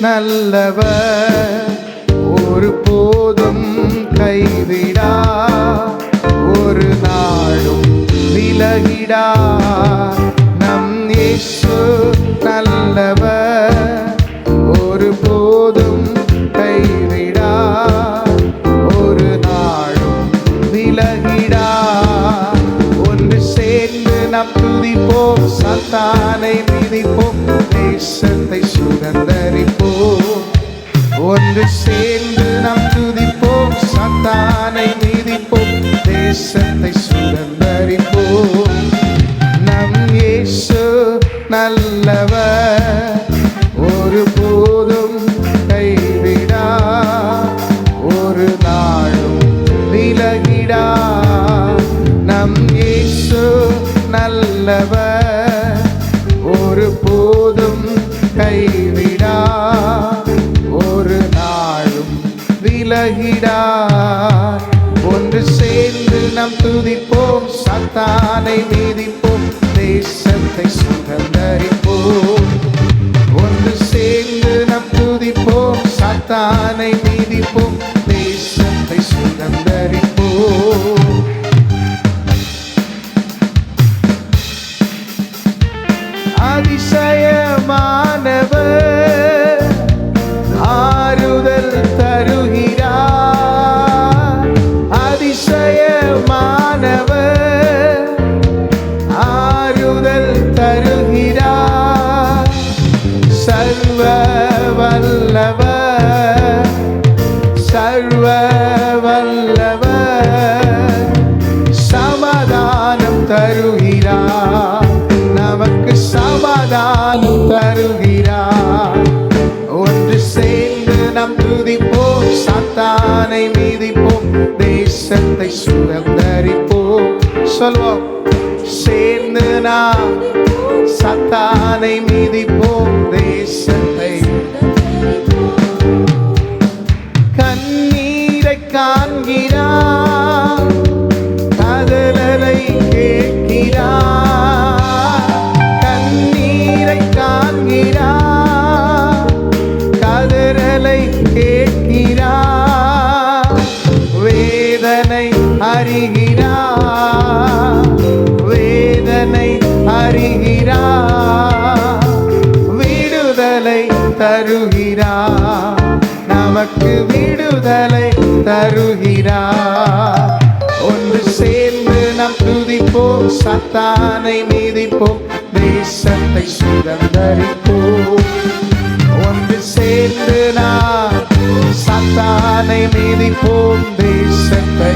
நல்லவர், ஒரு போதும் கைவிடா, ஒரு நாளும் விலகிடா. நம் இயேசு நல்லவர், ஒரு போதும் கைவிடா, ஒரு நாளும் விலகிடா. ஒன்று சேர்ந்து நாம் துதிப்போம், சாத்தானை மிதிப்போம், தேசத்தை சுதந்தரிப்போம். ஒன்று சேர்ந்து நாம் துதிப்போம், சாத்தானை மிதிப்போம், தேசத்தை சுதந்தரிப்போம். நம் இயேசு நல்லவர், ஒரு போதும் கைவிடா, ஒரு நாளும் விலகிடா. நம் இயேசு நல்லவர், ஒரு போதும் கைவிடா, ஒரு நாளும் விலகிடா. ஒன்று சேர்ந்து நாம் துதிப்போம், சாத்தானை மிதிப்போம், தேசத்தை சுதந்தரிப்போம். ஒன்று சேர்ந்து நாம் துதிப்போம், சாத்தானை மிதிப்போம், தேசத்தை சுதந்தரிப்போம். அதிசயமானவர், ஆறுதல் தருகிறார். அதிசயமானவர், ஆறுதல் தருகிறார். சர்வ வல்லவர், சர்வ வல்லவர், சமாதானம் தருகிறார், நமக்கு சமாதானம் தருகிறார். ஒன்று சேர்ந்து நாம் துதிப்போம், சாத்தானை மிதிப்போம், தேசத்தை சுதந்தரிப்போம். சொல்வோம், சேர்ந்து நாம் சாத்தானை மிதிப்போம், தேசத்தை. கண்ணீரை காண்கிறார், கதறலை கேட்கிறார். கண்ணீரை காண்கிறார், கதறலை கேட்கிறார். வேதனை அறிகிறார், வேதனை அறிகிறார். விடுதலை தருகிறார், நமக்கு விடுதலை தருகிறார். ஒன்று சேர்ந்து நாம் துதிப்போம், சாத்தானை மிதிப்போம், தேசத்தை சுதந்தரிப்போம். ஒன்று சேர்ந்து நாம் சாத்தானை மிதிப்போம், தேசத்தை.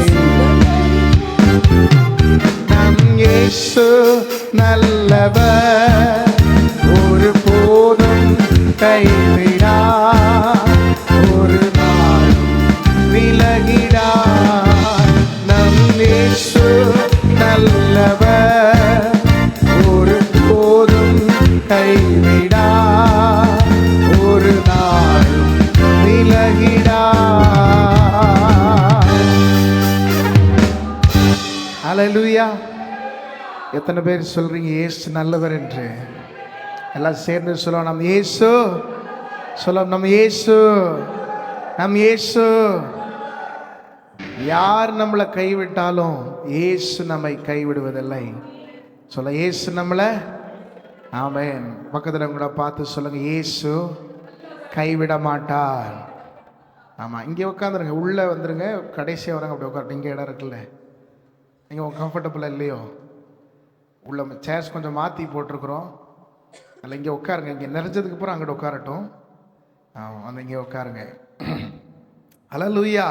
நம் இயேசு நல்லவர், ஒரு போதும் கைவிடா, ஒரு நாளும் விலகிடா. நம் இயேசு நல்லவர், ஒரு போதும் கைவிடா, ஒரு நாளும் விலகிடா. ஹல்லேலூயா. எத்தனை பேர் சொல்றீங்க இயேசு நல்லவர் என்று? எல்லாம் சேர்ந்து சொல்லுவோம், நம் இயேசு. சொல்ல, நம் இயேசு, நம் இயேசு. யார் நம்மளை கைவிட்டாலும் இயேசு நம்மை கைவிடுவதில்லை. சொல்ல, இயேசு நம்மளை. ஆமென். பக்கத்தில் கூட பார்த்து சொல்லுங்க, இயேசு கைவிட மாட்டார். ஆமாம், இங்கே உட்காந்துருங்க, உள்ளே வந்துருங்க, கடைசியாக வரங்க, அப்படி உட்காந்து. இங்கே இடம் இருக்குல்ல, நீங்கள் கம்ஃபர்டபுளாக இல்லையோ? உள்ள சேர்ஸ் கொஞ்சம் மாற்றி போட்டிருக்குறோம், அதில் இங்கே உட்காருங்க. இங்கே நிறைஞ்சதுக்கு அப்புறம் அங்கிட்ட உட்காரட்டும். வந்து இங்கே உட்காருங்க. ஹல்லேலூயா.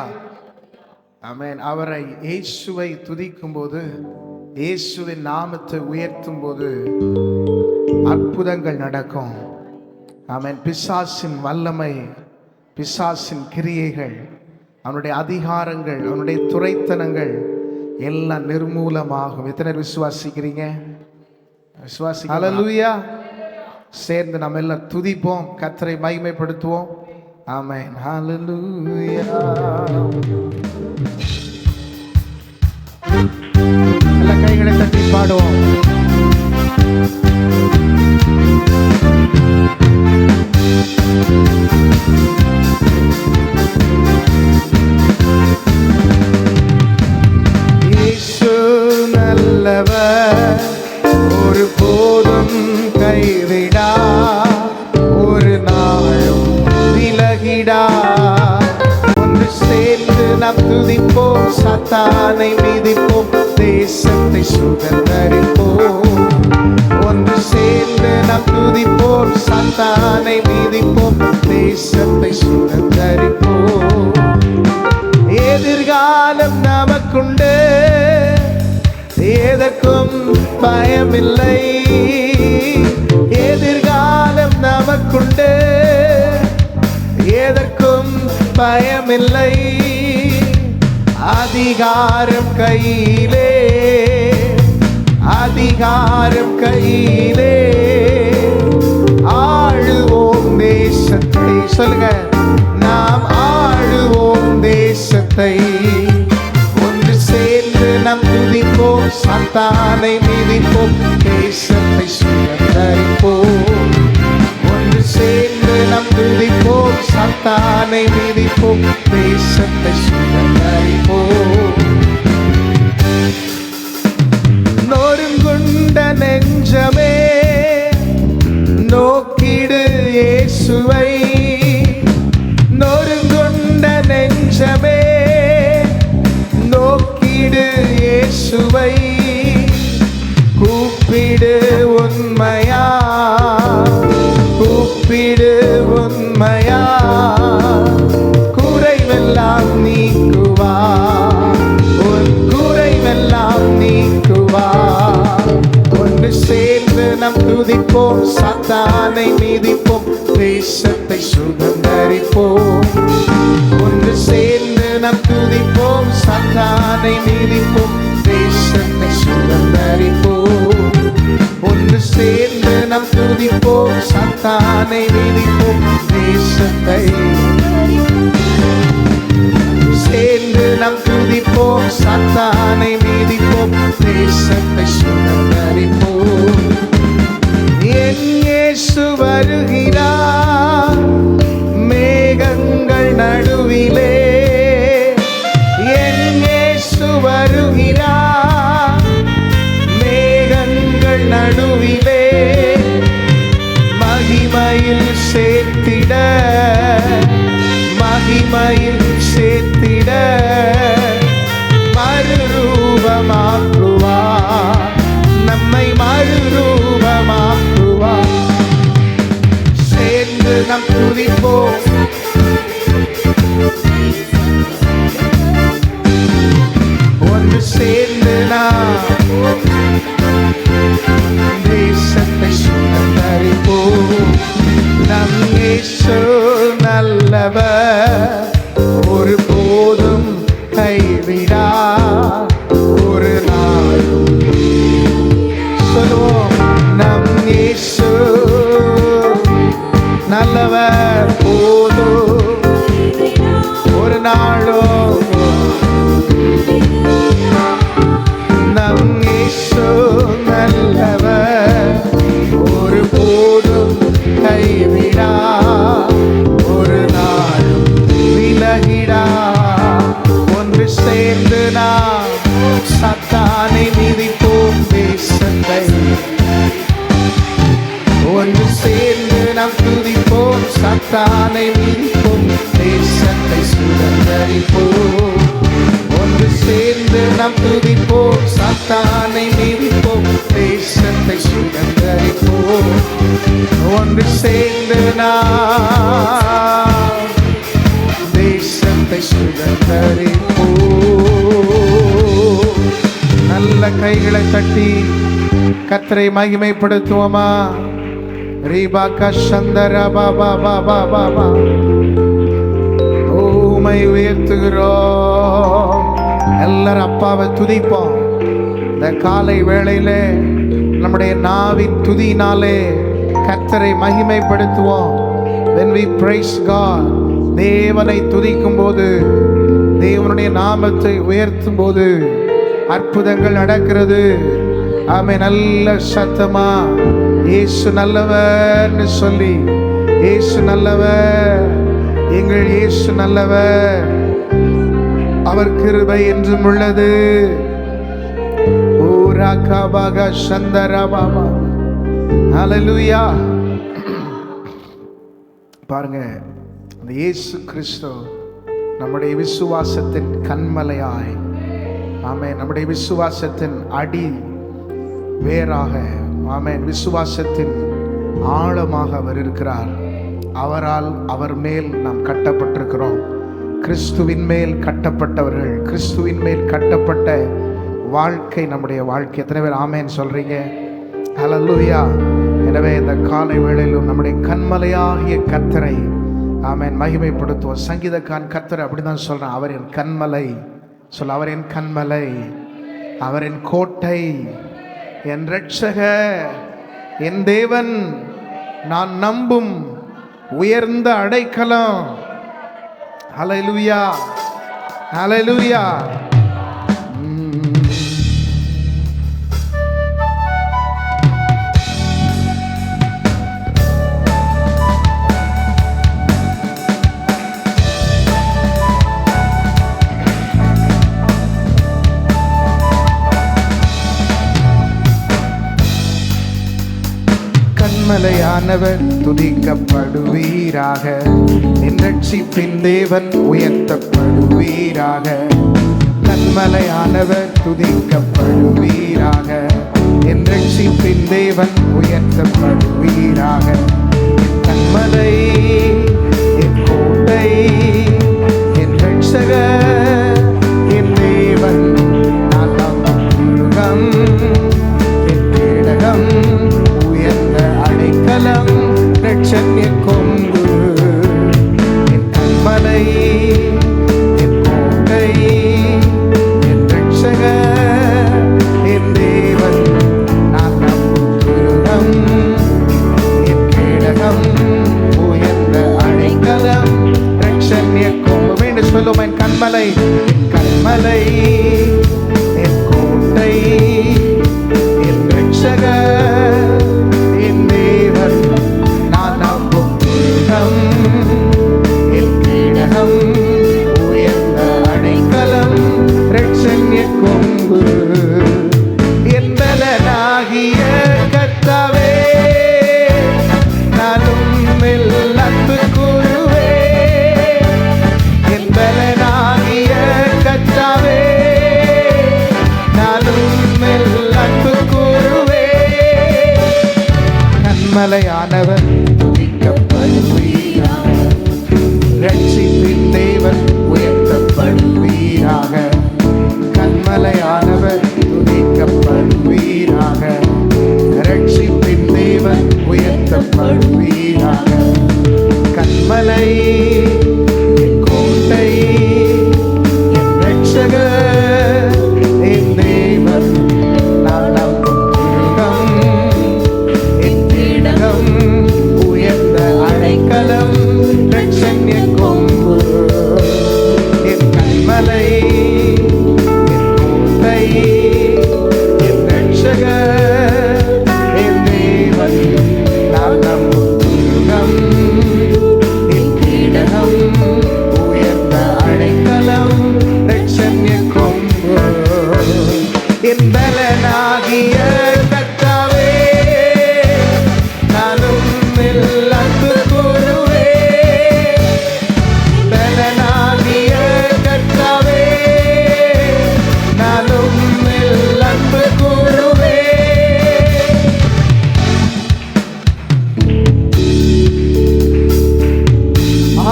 ஆமென். அவரை, இயேசுவை துதிக்கும் போது, இயேசுவின் நாமத்தை உயர்த்தும் போது அற்புதங்கள் நடக்கும். ஆமென். பிசாசின் வல்லமை, பிசாசின் கிரியைகள், அவனுடைய அதிகாரங்கள், அவனுடைய துரைத்தனங்கள் எல்லாம் நிர்மூலமாகும். எத்தனை விசுவாசிக்கிறீங்க? விசுவாசி. ஹல்லேலூயா. சேர்ந்து நம்ம எல்லாம் துதிப்போம், கர்த்தரை மகிமைப்படுத்துவோம். ஆமென். ஹல்லேலூயா. எல்லா கைகளை தட்டி பாடுவோம். துதிப்போம், சாத்தானை மிதிப்போம், தேசத்தை சுதந்தரிப்போம். ஒன்று சேர்ந்து நாம் துதிப்போம், சாத்தானை மிதிப்போம், தேசத்தை சுதந்தரிப்போம். எதிர்காலம் நமக்குண்டு, எதற்கும் பயமில்லை. எதிர்காலம் நமக்குண்டு, எதற்கும் பயமில்லை. அதிகாரம் கையிலே, அதிகாரம் கையிலே, ஆளுவோம் தேசத்தை. சொல்லுங்க, நாம் ஆளுவோம் தேசத்தை. ஒன்று சேர்ந்து நாம் துதிப்போம், சாத்தானை மிதிப்போம், தேசத்தை சுதந்தரிப்போம். ஒன்று சேர்ந்து நாம் துதிப்போம், சாத்தானை மிதிப்போம், தேசத்தை சுதந்தரிப்போம். நொறுங்குண்ட நெஞ்சமே நோக்கிடு இயேசுவை. நொறுங்குண்ட நெஞ்சமே நோக்கிடு இயேசுவை. கூப்பிடு உண்மையா, கூப்பிடு உண்மையா, குறைவெல்லாம் நீக்குவா, உன் குறைவெல்லாம் நீக்குவா. ஒன்று சேர்ந்து நாம் துதிப்போம், சாத்தானை மிதிப்போம், தேசத்தை சுதந்தரிப்போம். ஒன்று சேர்ந்து நாம் துதிப்போம், சாத்தானை மிதிப்போம், தேசத்தை சுதந்தரிப்போம். ஒன்று சேர்ந்து நாம் துதிப்போம், சாத்தானை மிதிப்போம், தேசத்தை சேர்ந்து நாம் துதிப்போம், சாத்தானை மிதிப்போம், தேசத்தை சுதந்தரிப்போம். என் இயேசு வருகிறார் மேகங்கள் நடுவிலே. என் இயேசு வருகிறார் மேகங்கள் நடுவிலே. மகிமையில் சேர்த்திட, மகிமையில் சேர்த்திட, மறுரூபமாக்குவார், நம்மை மறுரூபமாக்குவார். சேர்ந்து நாம் துதிப்போம், ஒன்று சேர்ந்து நாம் தேசத்தை சுதந்தரிப்போம். நம் இயேசு நல்லவர், ஒரு போதும் கைவிடா, ஒரு நாளும். சொல்லுவோம், நம் இயேசு நல்லவர், போதும் ஒரு நாளும். நம் இயேசு நல்லவர், ஒரு போதும் கைவிடா, ஒரு நாளும் விலகிடா. ஒன்று சேர்ந்து நாம் சாத்தானை மிதிப்போம், தேசத்தை. ஒன்று சேர்ந்து நாம் துதிப்போம், சாத்தானை மிதிப்போம், தேசத்தை சுதந்தரிப்போம். ஒன்று சேர்ந்து நாம் துதிப்போம், சாத்தானை மிதிப்போம், தேசத்தை சுதந்தரிப்போம். ஒன்று சேர்ந்து நாம் தேசத்தை சுதந்தரிப்போம். நல்ல கைகளை தட்டி கர்த்தரை மகிமைப்படுத்துவோமா? ரீபாக்கா சந்தர பாபா பாபா பாபா, உம்மை உயர்த்துகிறோம். எல்லாரும் அப்பாவை துதிப்போம். இந்த காலை வேளையிலே நம்முடைய நாவின் துதியினாலே கர்த்தரை மகிமைப்படுத்துவோம். When we praise God, தேவனை துதிக்கும் போது, தேவனுடைய நாமத்தை உயர்த்தும் போது அற்புதங்கள் நடக்கிறது. ஆமே. நல்ல சத்தமா இயேசு நல்லவர்னு சொல்லி, இயேசு நல்லவர், எங்கள் இயேசு நல்லவர், அவர் கிருபை என்றும் உள்ளது. ஓ ராகாபாகா சந்தரா பாபா, ஹல்லேலூயா. பாருங்க, அந்த இயேசு கிறிஸ்து நம்முடைய விசுவாசத்தின் கண்மலையாய், ஆமென், நம்முடைய விசுவாசத்தின் அடி வேறாக, ஆமென், விசுவாசத்தின் ஆழமாக அவர் இருக்கிறார். அவரால், அவர் மேல் நாம் கட்டப்பட்டிருக்கிறோம். கிறிஸ்துவின் மேல் கட்டப்பட்டவர்கள், கிறிஸ்துவின் மேல் கட்டப்பட்ட வாழ்க்கை நம்முடைய வாழ்க்கை. எத்தனை பேர் ஆமென் சொல்றீங்க? ஹல்லேலூயா. எனவே இந்த காலை வேளையிலும் நம்முடைய கண்மலையாகிய கர்த்தரை, ஆமென், மகிமைப்படுத்துவோம். சங்கீதக்காரன் கர்த்தர் அப்படிதான் சொல்றான், அவர் என் கண்மலை. சொல்ல, அவர் என் கண்மலை, அவர் என் கோட்டை, என் இரட்சகர், என் தேவன், நான் நம்பும் உயர்ந்த அடைக்கலம். ஹல்லேலூயா, ஹல்லேலூயா. கண்மலையானவர் துதிக்கப்படுவீராக, என் ரட்சிப்பின் தேவன் உயர்த்தப்படுவீராக. கண்மலையானவர் துதிக்கப்படுவீராக, என் ரட்சிப்பின் தேவன் உயர்த்தப்படுவீராக. என் கண்மலை, என் கோட்டை, என் ரட்சகர், என் தேவன், நான் நம்பும் துருகம், என் கேடகம், அடைக்கலம், இரட்சணிய கொம்பு. என் கண்மலை, என் கோட்டை, என் இரட்சகர், என் தேவன், நான் நம்பும் துருகம், என் கேடகம், உயர்ந்த அடைக்கலம், இரட்சணிய கொம்பு. மீண்டும் சொல்லுவோம், என் கண்மலை, என் கண்மலை, என் கோட்டை, என் இரட்சகர், என் கேடகம், உயர்ந்த அடைக்கலம், இரட்சணிய கொம்பு. என் பலனாகிய கர்த்தாவே, நான் உம்மில் அன்பு கூறுவேன். என் பலனாகிய கர்த்தாவே, நான் உம்மில் அன்பு கூறுவேன். கண்மலையானவர் ரட்சிப்பின் தேவன் உயர்த்தப்படுவீராக. கண்மலையானவர் துதிக்கப்படுவீராக, ரட்சிப்பின் தேவன் உயர்த்தப்படுவீராக. கண்மலை, என் கோட்டை, என் இரட்சகர், என் தேவன், நான் நம்பும் துருகம், என் கேடகம், உயர்ந்த அடைக்கலம், இரட்சணிய கொம்பு. என் கண்மலை, என் கோட்டை, என் இரட்சகர், என் தேவன், நான் நம்பும் துருகம், என் கேடகம், உயர்ந்த அடைக்கலம், இரட்சணிய கொம்பு. என் பலனாகிய கர்த்தாவே, நான் உம்மில் அன்பு கூறுவேன். பலனாகிய கர்த்தாவே, நான் உம்மில் அன்பு கூறுவேன்.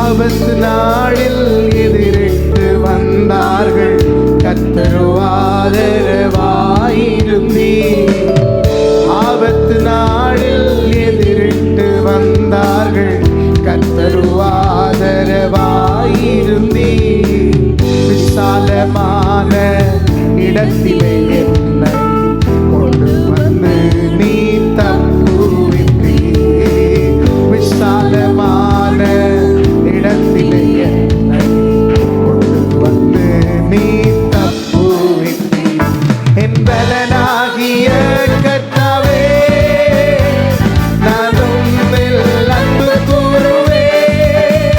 ஆபத்து நாளில் எதிரிட்டு வந்தார்கள், கர்த்தருவாதரவாயிருந்தீர். ஆபத்து நாளில் எதிரிட்டு வந்தார்கள், கர்த்தருவாதரவாயிருந்தீர். விசாலமான இடத்திலே என்னை கொண்டு வந்து நீ தப்புவித்தீர். விசாலமான இடத்திலே என்னை கொண்டு வந்து நீ தப்புவித்தீர். என் பலனாகிய கர்த்தாவே, நான் உம்மில் அன்பு கூறுவேன்.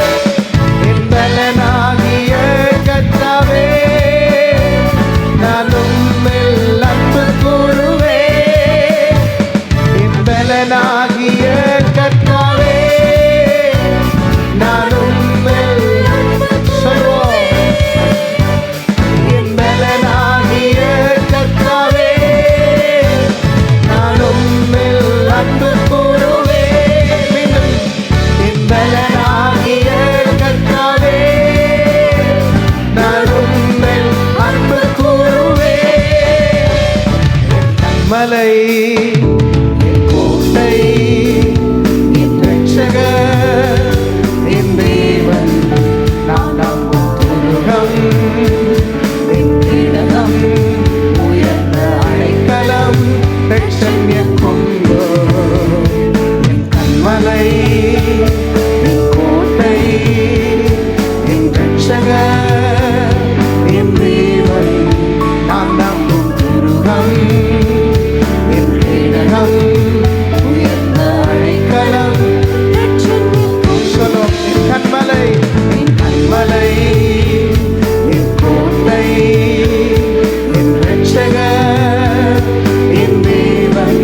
கண்மலை, என் கோட்டை, என் ரட்சகர், என் தேவன், நான் நம்பும் துருகம், என் கேடகம், உயர்ந்த அடைக்கலம், ரட்சண்ய கொம்பு. என் கண்மலை, என் கோட்டை, என் ரட்சகர், என் தேவன், நான் நம்பும் துருகம், என் கேடகம், உயர்ந்த அடைக்கலம், ரட்சண்ய கொம்பு. என் கண்மலை, என் கண்மலை, என் கோட்டை, என் ரட்சகர், என் தேவன்,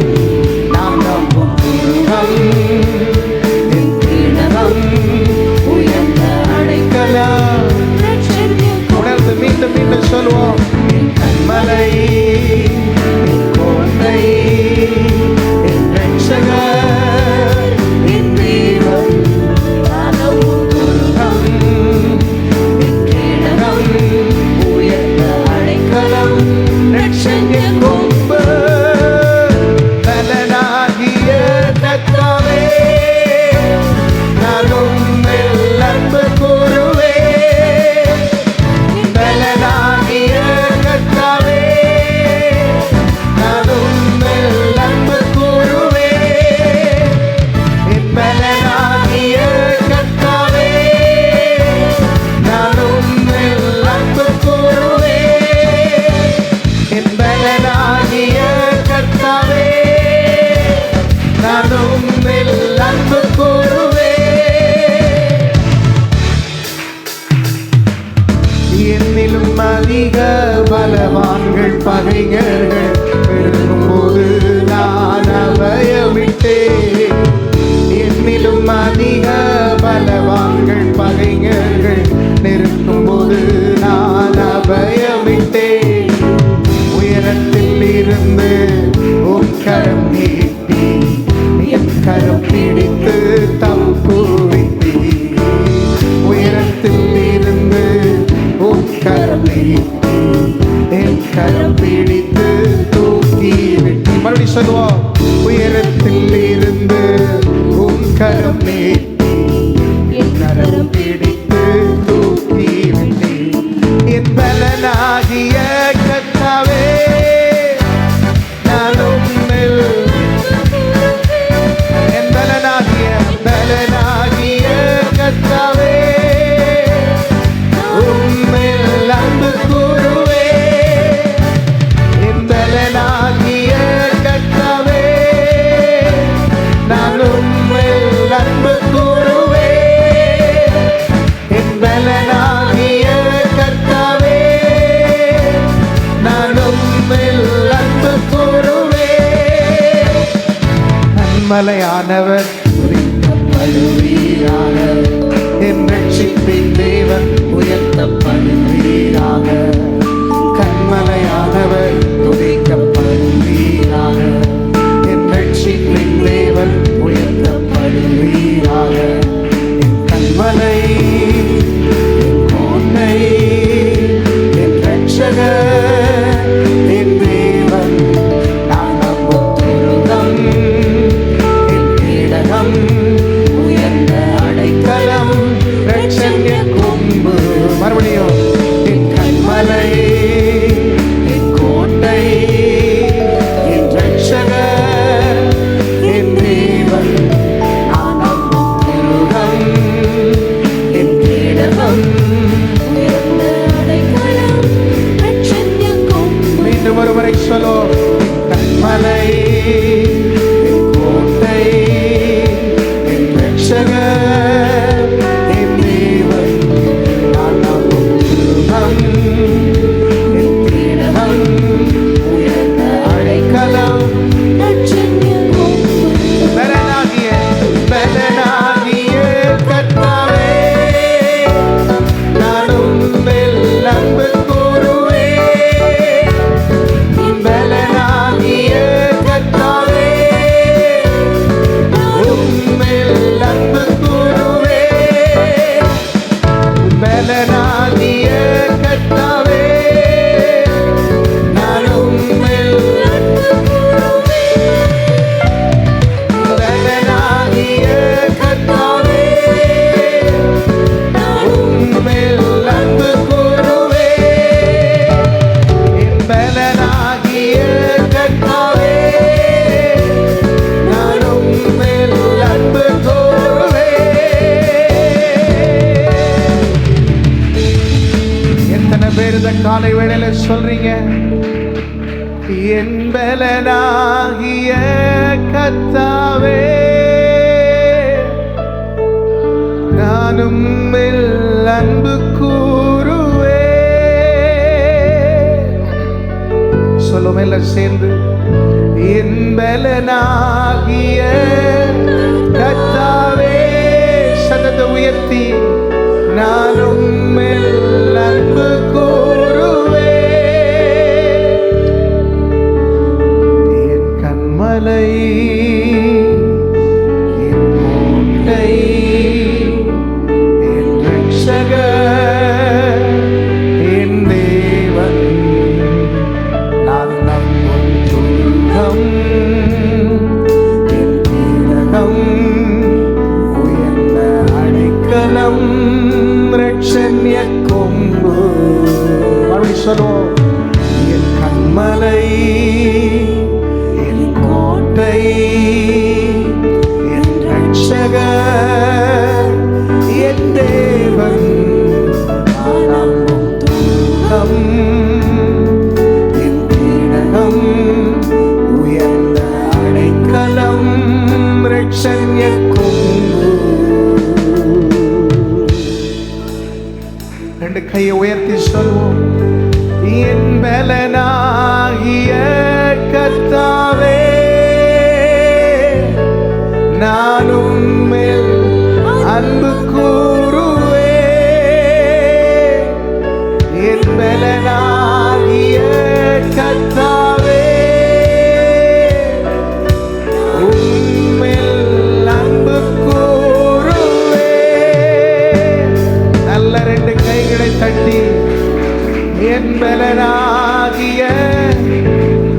நான் நம்பும் துருகம், என் கேடகம், உயர்ந்த அடைக்கலம், ரட்சண்ய கொம்பு. உணர்ந்து மீண்டும் மீண்டும் சொல்வோம். என் கண்மலை, என் கோட்டை, என் ரட்சகர், என் தேவன், நான் நம்பும் துருகம், என் கேடகம், உயர்ந்த அடைக்கலம், ரட்சண்ய கொம்பு. பலனாகிய கர்த்தாவே, நான் உம்மில் அன்பு கூறுவேன். பலனாகிய கர்த்தாவே, நான் உம்மில் அன்பு கூறுவேன். என் பலனாகிய கர்த்தாவே, நான் உம்மில் அன்பு கூறுவேன். என் பலனாகிய கர்த்தாவே, நான் உம்மில் அன்பு கூறுவேன். என்னிலும் அதிக பலவான்கள் பகைஞர்கள் பெருகும்போது நான் அபயமிட்டேன். என்னிலும் அதிக பலவான்கள் பகைஞர்கள் நெருக்கும்போது நான் அபயமிட்டேன். உயரத்தில் இருந்து உன் கரம் நீட்டி என் கரம் பிடித்து தப்புவித்தீர். உயரத்தில் இருந்து உன் கரம் நீட்டி என் கரம் பிடித்து தூக்கி விட்டு. மறுபடியும் சொல்லுவோம். உயரத்தில் இருந்து உன் கரம் நீட்டி என் கரம் பிடித்து தூக்கி விட்டு. என் பலனாகிய கர்த்தாவே, நான் உம்மில் என் பலனாகிய கர்த்தாவே, உம்மில் அன்பு கூறுவேன். என் பலனாகிய கர்த்தாவே, நான் உம்மில் அன்பு கூறுவேன். என் பலனாகிய கர்த்தாவே, நான் உம்மில் அன்பு கூறுவேன். கண்மலையானவர் உயர்த்தப்படுவீராக, என் ரட்சிப்பின் தேவன் உயர்த்தப்படுவீராக. கண்மலையானவர் துதிக்கப்படுவீராக, என் ரட்சிப்பின் தேவன் உயர்த்தப்படுவீராக. என் கண்மலை, என் கோட்டை, என் ரட்சகர், என் தேவன், நான் நம்பும் துருகம், என் கேடகம், உயர்ந்த அடைக்கலம், ரட்சண்ய கொம்பு. மறுபடியும். என் கண்மலை, என் கோட்டை, என் ரட்சகர், என் தேவன், பலனாகிய கர்த்தாவே, நானும் அன்பு கூறுவே. சொல்லுவோம் எல்லாம் சேர்ந்து, என் பலனாகிய கர்த்தாவே. சத்தத்தை உயர்த்தி, நானும் அன்பு கூறுவே. என் கண்மலை, என் கோட்டை, என் ரட்சகர், என் தேவன், நான் நம்பும் துர்கம், என் கீழகம், உயர்ந்த அடைக்கலம், ரட்சண்ய கொம்பு. மறுபடியும் சொல்லுவோம், என் கண்மலை, என் கோட்டை, என் ரட்சகர், என் தேவன், நான் நம்பும் துர்கம், என் கீழகம், உயர்ந்த அடைக்கலம், ரட்சண்ய கொம்பு. ரெண்டு கையை உயர்த்தி சொல்வோம், என் பலனாகிய கர்த்தாவே, நானும் அன்பு கூறுவே. என் பலனாகிய கர்த்தாவே, உம்மில் அன்பு கூறுவே. நல்ல ரெண்டு கைகளை தட்டி, என் பலனாகிய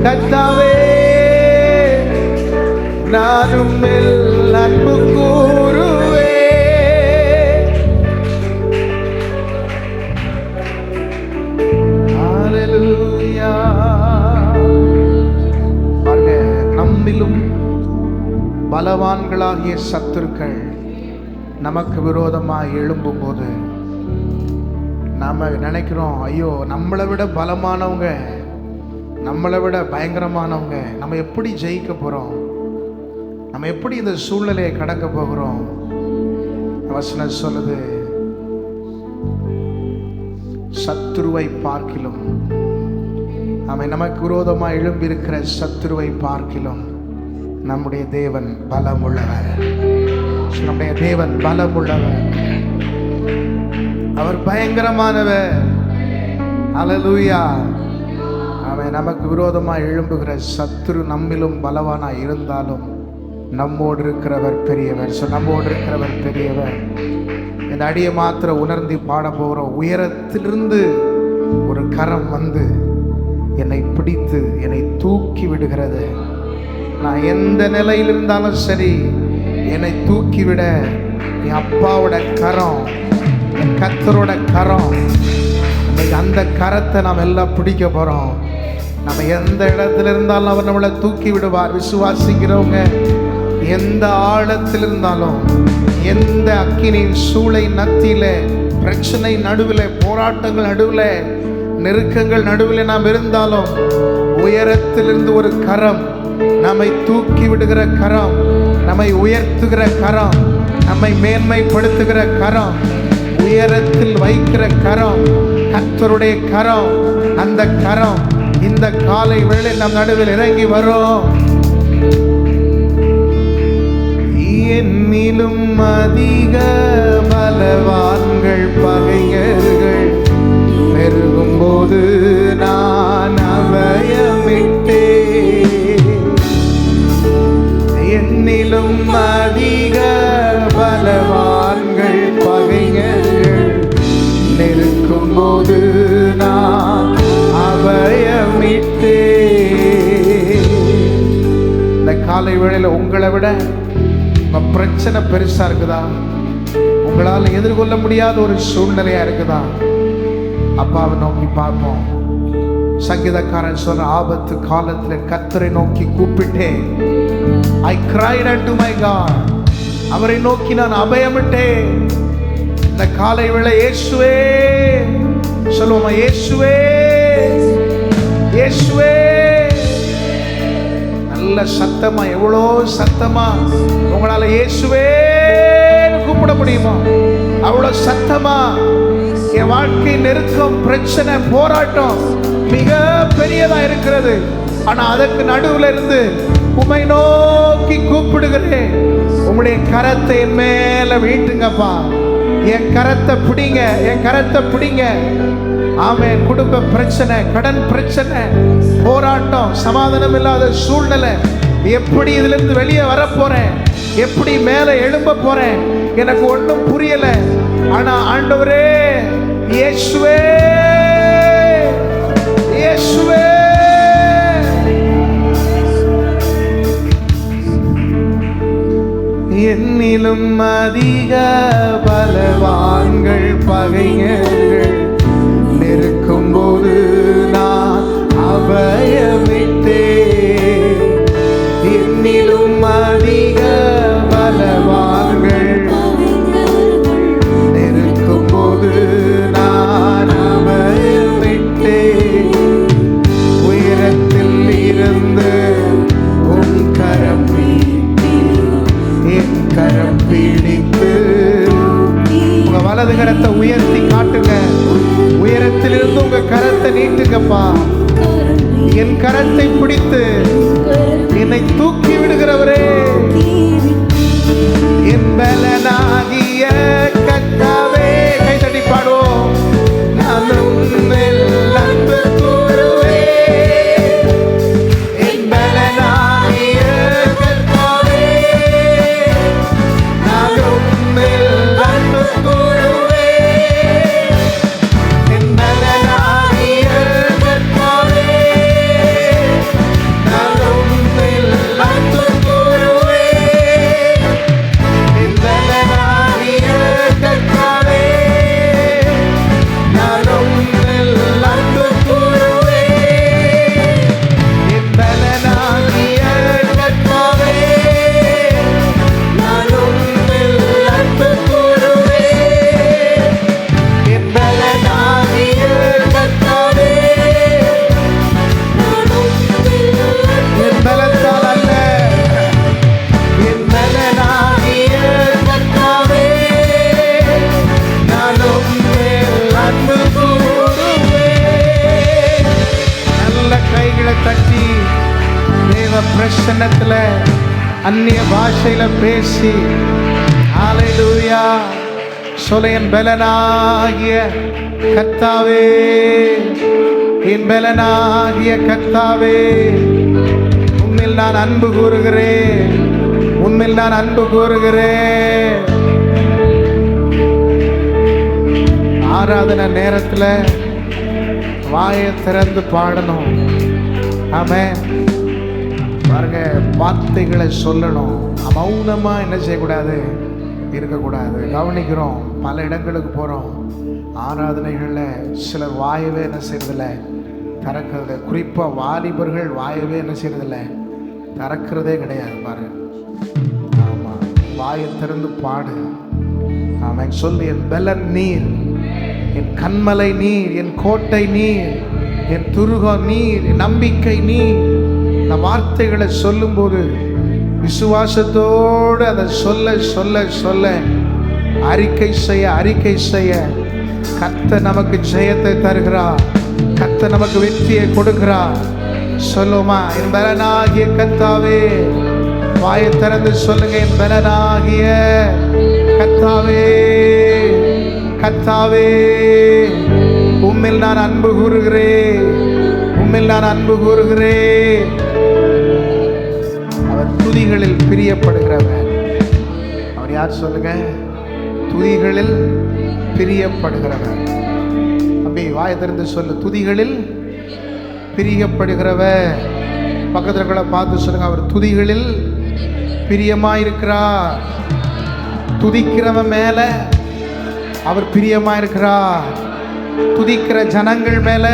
கர்த்தாவே, நானும் அன்பு கூறுவே. ஹல்லேலூயா. பாருங்க, நம்மிலும் பலவான்களாகிய சத்துருக்கள் நமக்கு விரோதமாக எழும்பும் போது நாம நினைக்கிறோம், ஐயோ நம்மளை விட பலமானவங்க, நம்மளை விட பயங்கரமானவங்க, நம்ம எப்படி ஜெயிக்க போறோம், நம்ம எப்படி இந்த சூழ்நிலையை கடக்க போகிறோம். வசனம் சொல்லுது, சத்துருவை பார்க்கிலும், அவன் நமக்கு விரோதமாக எழும்பியிருக்கிற சத்துருவை பார்க்கிலும் நம்முடைய தேவன் பலமுள்ளவர். நம்முடைய தேவன் பலமுள்ளவர், அவர் பயங்கரமானவர். ஹல்லேலூயா. அவன் நமக்கு விரோதமாக எழும்புகிற சத்துரு நம்மிலும் பலவானா இருந்தாலும் நம்மோடு இருக்கிறவர் பெரியவர். நம்மோடு இருக்கிறவர் பெரியவர். இந்த அடியை மாத்திர உணர்ந்து பாட போகிறோம். உயரத்திலிருந்து ஒரு கரம் வந்து என்னை பிடித்து என்னை தூக்கி விடுகிறது. நான் எந்த நிலையில் இருந்தாலும் சரி, என்னை தூக்கிவிட என் அப்பாவோட கரம், என் கர்த்தரோட கரம். அந்த கரத்தை நாம் எல்லாம் பிடிக்க போறோம். நம்ம எந்த இடத்துல இருந்தாலும் அவர் நம்மளை தூக்கி விடுவார். விசுவாசிக்கிறவங்க எந்த ஆழத்தில் இருந்தாலும், எந்த அக்கினியின் சூளை நத்தியில, பிரச்சனை நடுவில், போராட்டங்கள் நடுவில், நெருக்கங்கள் நடுவில் நாம் இருந்தாலும், உயரத்திலிருந்து ஒரு கரம், நம்மை தூக்கி விடுகிற கரம், நம்மை உயர்த்துகிற கரம், நம்மை மேன்மைப்படுத்துகிற கரம், உயரத்தில் வைக்கிற கரம், கர்த்தருடைய கரம். அந்த கரம் இந்த காலை வேளை நம் நடுவில் இறங்கி வரும். என்னிலும் அதிக பலவான்கள் பகைஞர்கள் பெருகும் போது நான் அபயமிட்டே. என்னிலும் அதிக பலவான்கள் பகைஞர்கள் நெருக்கும் போது நான் அபயமிட்டே. இந்த காலை வேளையில் உங்களை விட உங்க பிரச்சனை பெருசா இருக்குதா? உங்களால் எதிர்கொள்ள முடியாத ஒரு சூழ்நிலையா இருக்குதா? அப்பாவை நோக்கி பார்ப்போம். சங்கீதக்காரன் சொல்ற, ஆபத்து காலத்தில் கர்த்தரை நோக்கி கூப்பிட்டேன். I cried unto my God. அவரை நோக்கி நான் அபயமிட்டேன். இந்த காலை வேளை இயேசுவே சொல்லுவோமா? இயேசுவே, இயேசுவே, நல்ல சத்தமா, எவ்வளோ சத்தமா உங்களால இயேசுவே கூப்பிட முடியுமோ அவ்வளோ சத்தமா. என் வாழ்க்கை நெருக்கம், பிரச்சனை, போராட்டம் மிக பெரியதா இருக்கிறது. ஆனா அதற்கு நடுவில் இருந்து உம்மை நோக்கி கூப்பிடுகிறேன். உம்முடைய கரத்தை என் மேல வீட்டுங்கப்பா. என் கரத்தை பிடிங்க, என் கரத்தை பிடிங்க. ஆமென். குடும்ப பிரச்சனை, கடன் பிரச்சனை, போராட்டம், சமாதானம் இல்லாத சூழ்நிலை, எப்படி இதுல இருந்து வெளியே வர போறேன், எப்படி மேலே எழும்ப போறேன், எனக்கு ஒன்றும் புரியல. ஆனா ஆண்டவரே, இயேசுவே, இயேசுவே, என்னிலும் அதிக பலவான்கள் பகைஞர்கள் நெருக்கும் போது நான் அபயமிட்டே. என்னிலும் அதிக பலவான்கள் நெருக்கும் போது நான் அபயமிட்டே. உயரத்தில் இருந்து உன் கரம் என் கரம் பிடித்து. உங்க வலது கரத்தை உயர்த்தி காட்டுங்க. உயரத்திலிருந்து உங்க கரத்தை நீட்டுங்கப்பா. என் கரத்தை பிடித்து என்னை தூக்கி விடுகிறவரே, என் பலனாகிய கர்த்தாவே. கைதட்டி பாடுவோம். நானும் அன்பு கூறுவே, என் பலனாகிய கர்த்தாவே. நானும் அன்பு கூறுவே, என் பலனாகிய கர்த்தாவே. நானும் அன்பு கூறுவே, என் பலனாகிய கர்த்தாவே. நானும் அன்பு கூறுவே, என் பலனாகிய கர்த்தாவே. நானும் அன்பு கூறுவே, என் பலனாகிய கர்த்தாவே. என் பலத்தால் அல்ல, என் பலனாகிய கர்த்தாவே. நானும் அன்பு கூறுவே. நல்ல கைகளை தட்டி தேவ பிரசன்னத்துல அந்நிய பாஷையில பேசி ஹல்லேலூயா சொல்ல. என் பலனாகிய கர்த்தாவே, என் பலனாகிய கர்த்தாவே, உம்மில் நான் அன்பு கூறுகிறேன், உம்மில் நான் அன்பு கூறுகிறேன். ஆராதனை நேரத்துல வாயை திறந்து பாடணும். ஆமென். பாருங்க, வார்த்தைகளை சொல்லணும். மௌனமா என்ன செய்யக்கூடாது, இருக்கக்கூடாது. கவனிக்கிறோம், பல இடங்களுக்கு போறோம். ஆராதனைகளில் சிலர் வாயவே என்ன செய்யறதில்ல, திறக்கிறதில்ல. குறிப்பாக வாலிபர்கள் வாயவே என்ன செய்யறதில்ல, திறக்கிறதே கிடையாது. பாரு, ஆமாம், வாயை திறந்து பாடு. ஆமாம், சொல்லு. என் பலன் நீர், என் கண்மலை நீர், என் கோட்டை நீர், என் துருகம் நீர், என் நம்பிக்கை நீர். இந்த வார்த்தைகளை சொல்லும்போது விசுவாசத்தோடு அதை சொல்ல சொல்ல சொல்ல, அறிக்கை செய்ய அறிக்கை செய்ய, கர்த்தர் நமக்கு ஜெயத்தை தருகிறார், கர்த்தர் நமக்கு வெற்றியை கொடுக்கிறார். சொல்லுமா, என் பலனாகிய கர்த்தாவே. வாயை திறந்து சொல்லுங்க. என் பலனாகிய கர்த்தாவே, கர்த்தாவே, உம்மில் நான் அன்பு கூறுகிறேன், உம்மில் நான் அன்பு கூறுகிறேன். அவர் துதிகளில் பிரியப்படுகிறவர். அவர் யார் சொல்லுங்க? துதிகளில் பிரியப்படுகிறவர். அப்படி வாயை திறந்து சொல்லு. துதிகளில் பிரியப்படுகிறவர். பக்கத்துல பார்த்து சொல்லுங்க. அவர் துதிகளில் பிரியமாயிருக்கிறார். துதிக்கிறவன் மேல அவர் பிரியமாயிருக்கிறார். துதிக்கிற ஜனங்கள் மேல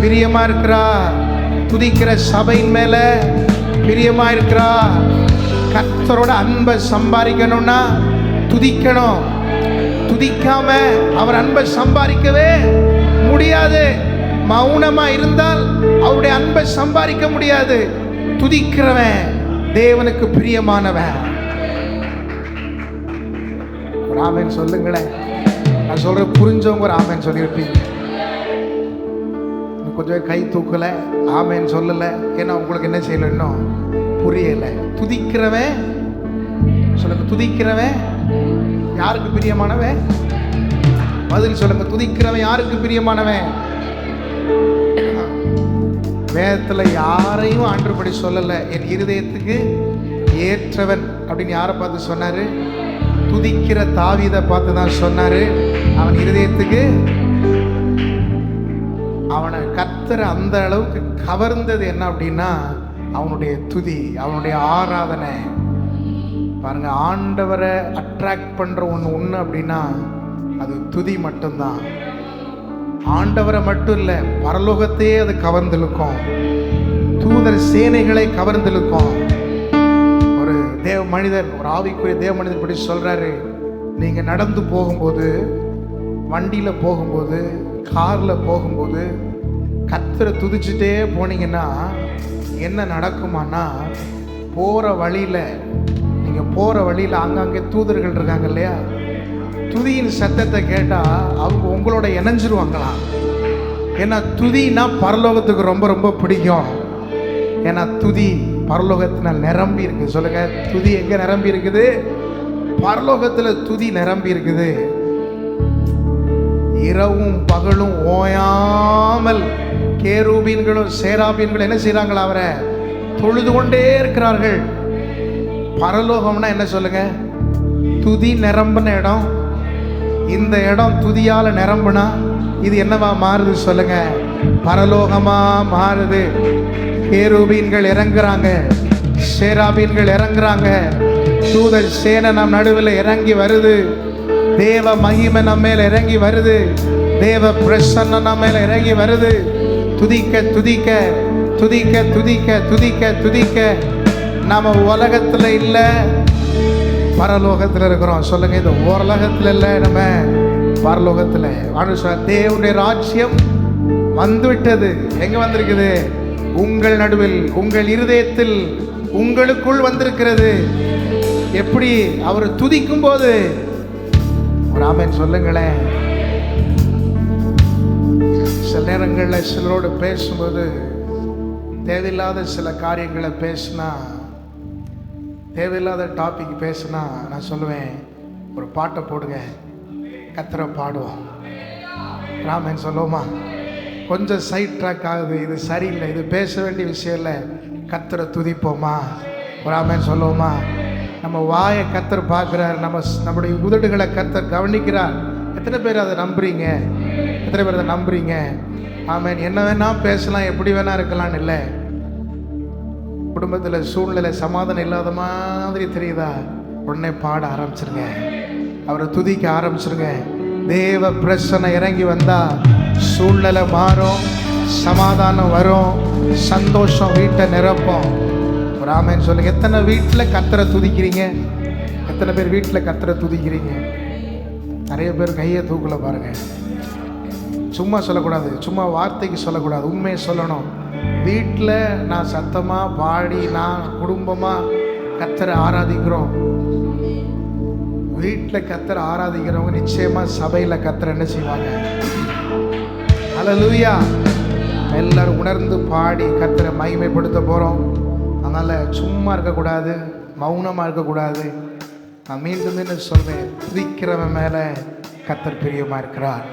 பிரியமா இருக்கிறார். துதிக்கிற சபையின் மேல பிரியமா இருக்கிறார். கர்த்தரோட அன்பை சம்பாதிக்கணும்னா துதிக்கணும். துதிக்காம அவர் அன்பை சம்பாதிக்கவே முடியாது. மௌனமா இருந்தால் அவருடைய அன்பை சம்பாதிக்க முடியாது. துதிக்கிறவன் தேவனுக்கு பிரியமானவன். ஒரு ஆமென் சொல்லுங்களேன். நான் சொல்ற புரிஞ்சவங்க ஒரு ஆமென் சொல்லியிருப்பீங்க. கொஞ்சம் கை தூக்கல, ஆமென் சொல்லல. ஏன்னா உங்களுக்கு என்ன செய்யல, இன்னும் புரியல. துதிக்கிறவன் சொல்லுங்க. துதிக்கிறவன் யாருக்கு பிரியமானவன்? பதில் சொல்லுங்க. துதிக்கிறவன் யாருக்கு பிரியமானவன்? வேதத்துல யாரையும் ஆண்டவர்படி சொல்லல. என் இருதயத்துக்கு ஏற்றவன் அப்படின்னு யாரை பார்த்து சொன்னாரு? துதிக்கிற தாவீதை பார்த்து தான் சொன்னாரு. அவன் இருதயத்துக்கு அவனை கர்த்தர் அந்த அளவுக்கு கவர்ந்தது என்ன அப்படின்னா அவனுடைய துதி, அவனுடைய ஆராதனை. பாருங்க, ஆண்டவரை அட்ராக்ட் பண்ற ஒன்று அப்படின்னா அது துதி மட்டும்தான். ஆண்டவரை மட்டும் இல்லை, பரலோகத்தையே அது கவர்ந்திருக்கும். தூதர் சேனைகளை கவர்ந்திருக்கும். ஒரு தேவ மனிதர், ஒரு ஆவிக்குரிய தேவ மனிதர் இப்படி சொல்றாரு, நீங்க நடந்து போகும்போது, வண்டியில போகும்போது, கார்ல போகும்போது கர்த்தரை துதிச்சுட்டே போனீங்கன்னா என்ன நடக்குமானா, போற வழியில நீங்க போற வழியில அங்கங்கே தூதர்கள் இருக்காங்க இல்லையா, துதியின் சத்தத்தை கேட்டா அவங்க உங்களோட இணைஞ்சிருவாங்களாம். ஏன்னா துதினா பரலோகத்துக்கு ரொம்ப ரொம்ப பிடிக்கும். ஏன்னா துதி பரலோகத்தினால் நிரம்பி இருக்கு. சொல்லுங்க, துதி எங்க நிரம்பி இருக்குது? பரலோகத்துல துதி நிரம்பி இருக்குது. இரவும் பகலும் ஓயாமல் கேருபீன்களும் சேராபீன்களும் என்ன செய்றாங்களா? அவரை தொழுது கொண்டே இருக்கிறார்கள். பரலோகம்னா என்ன சொல்லுங்க? துதி நிரம்பின இடம். இந்த இடம் துதியால நிரம்புனா இது என்னவா மாறுது சொல்லுங்க? பரலோகமா மாறுது. கேருபீன்கள் இறங்குறாங்க, சேராபீன்கள் இறங்குறாங்க, தூதர் சேனை நம் நடுவில் இறங்கி வருது, தேவ மகிமை நம்ம மேல இறங்கி வருது, தேவ பிரசன்னம் நம்ம மேல இறங்கி வருது. துதிக்க துதிக்க துதிக்க துதிக்க துதிக்க துதிக்க நாம உலகத்துல இல்ல, பரலோகத்துல இருக்கிறோம். சொல்லுங்க, இந்த உலகத்துல இல்ல, நம்ம பரலோகத்துல. தேவனுடைய ராஜ்யம் வந்துவிட்டது. எங்க வந்திருக்குது? உங்கள் நடுவில், உங்கள் இருதயத்தில், உங்களுக்குள் வந்திருக்கிறது. எப்படி? அவர் துதிக்கும் போது. ஒரு ஆமென் சொல்லுங்களேன். சில நேரங்களில் சிலரோடு பேசும்போது தேவையில்லாத சில காரியங்களை பேசினா, தேவையில்லாத டாபிக் பேசினா நான் சொல்லுவேன், ஒரு பாட்டை போடுங்க, கர்த்தரை பாடுவோம். ஆமென் சொல்லுவோமா? கொஞ்சம் சைட் ட்ராக் ஆகுது, இது சரியில்லை, இது பேச வேண்டிய விஷயம் இல்லை, கர்த்தரை துதிப்போமா? ஒரு ஆமென் சொல்லுவோமா? நம்ம வாயை கர்த்தர் பார்க்குறார், நம்முடைய உதடுகளை கர்த்தர் கவனிக்கிறார். எத்தனை பேர் அதை நம்புறீங்க? எத்தனை பேர் அதை நம்புறீங்க? ஆமென். என்ன வேணா பேசலாம், எப்படி வேணா இருக்கலாம்னு இல்லை. குடும்பத்தில் சூழ்நிலை சமாதானம் இல்லாத மாதிரி தெரியுதா? உடனே பாட ஆரம்பிச்சிருங்க, அவரை துதிக்க ஆரம்பிச்சிருங்க. தேவ பிரசன்னை இறங்கி வந்தா சூழ்நிலை மாறும், சமாதானம் வரும், சந்தோஷம் வீட்டை நிரப்போம். ஒரு ஆமென் சொல்லுங்க. எத்தனை வீட்டில் கர்த்தரை துதிக்கிறீங்க? எத்தனை பேர் வீட்டில் கர்த்தரை துதிக்கிறீங்க? நிறைய பேர் கையை தூக்கல பாருங்க. சும்மா சொல்லக்கூடாது, சும்மா வார்த்தைக்கு சொல்லக்கூடாது, உண்மையை சொல்லணும். வீட்டில் நான் சத்தமாக பாடி நான் குடும்பமாக கர்த்தரை ஆராதிக்கிறோம். வீட்டில் கர்த்தரை ஆராதிக்கிறவங்க நிச்சயமாக சபையில் கர்த்தரை என்ன செய்வாங்க? ஹல்லேலூயா. எல்லாரும் உணர்ந்து பாடி கர்த்தரை மகிமைப்படுத்த போகிறோம். அதனால் சும்மா இருக்கக்கூடாது, மௌனமாக இருக்கக்கூடாது. நான் மீண்டும் மீண்டும் சொல்வேன், துதிக்கிறவன் மேலே கர்த்தர் பிரியமாக இருக்கிறார்.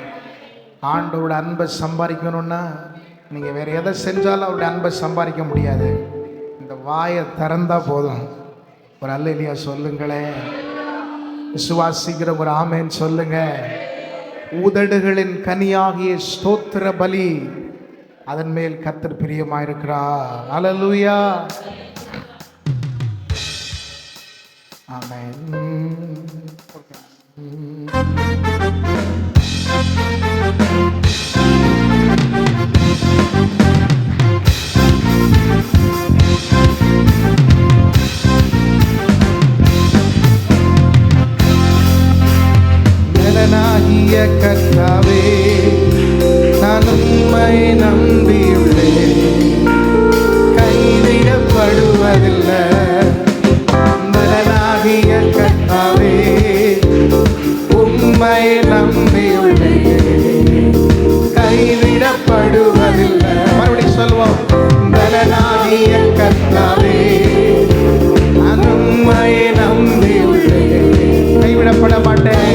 ஆண்டவரோட அன்பை சம்பாதிக்கணும்னா நீங்கள் வேறு எதை செஞ்சாலும் அவருடைய அன்பை சம்பாதிக்க முடியாது. இந்த வாயை திறந்தா போதும். ஒரு அல்லேலூயா சொல்லுங்களேன். விசுவாசிக்கிற ஒரு ஆமென் சொல்லுங்க. உதடுகளின் கனியாகிய ஸ்தோத்திர பலி, அதன் மேல் கர்த்தர் பிரியமாயிருக்கிறார். அல்லேலூயா. ஆமென். மேலனாகிய கர்த்தாவே, நான் உம்மை நம்பியுள்ளேன். கைவிடப்படும் கைவிடப்பட மாட்டேன்.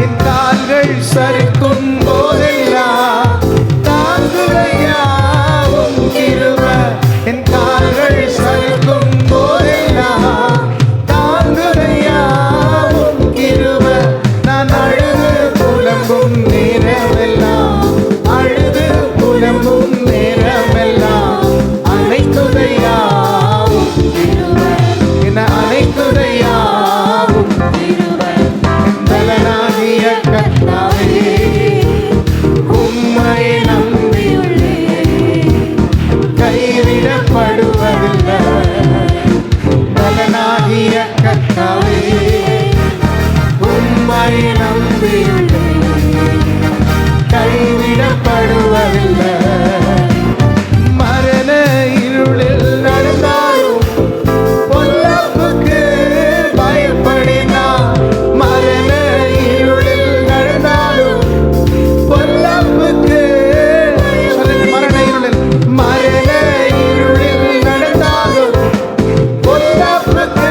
என் கால்கள் சறுக்கும் போதெல்லாம் தாங்குதையா உம் கிருபை. என் கால்கள் சறுக்கும் போதெல்லாம் தாங்குதையா உம் கிருபை. நான் அழுது புலம்பும் நேரமெல்லாம், அழுது புலம்பும் நேரமெல்லாம் அனைத்துதையா உம் கிருபை. என்ன அனைத்துதையா உம் கிருபை. என் பலனாகிய கர்த்தாவே உம்மை நம்பியுள்ளேன், கைவிடப்படுவதில்லை. பலனாகிய கர்த்தாவே உம்மை நம்பியுள்ளேன், கைவிடப்படுவதில்லை. மரண இருளில் நடந்தாலும் பொல்லாப்புக்கு பயப்படினார். மரண இருளில் நடந்தாலும் பொல்லாப்புக்கு மரண இருளில் நடந்தாலும் பொல்லாப்புக்கு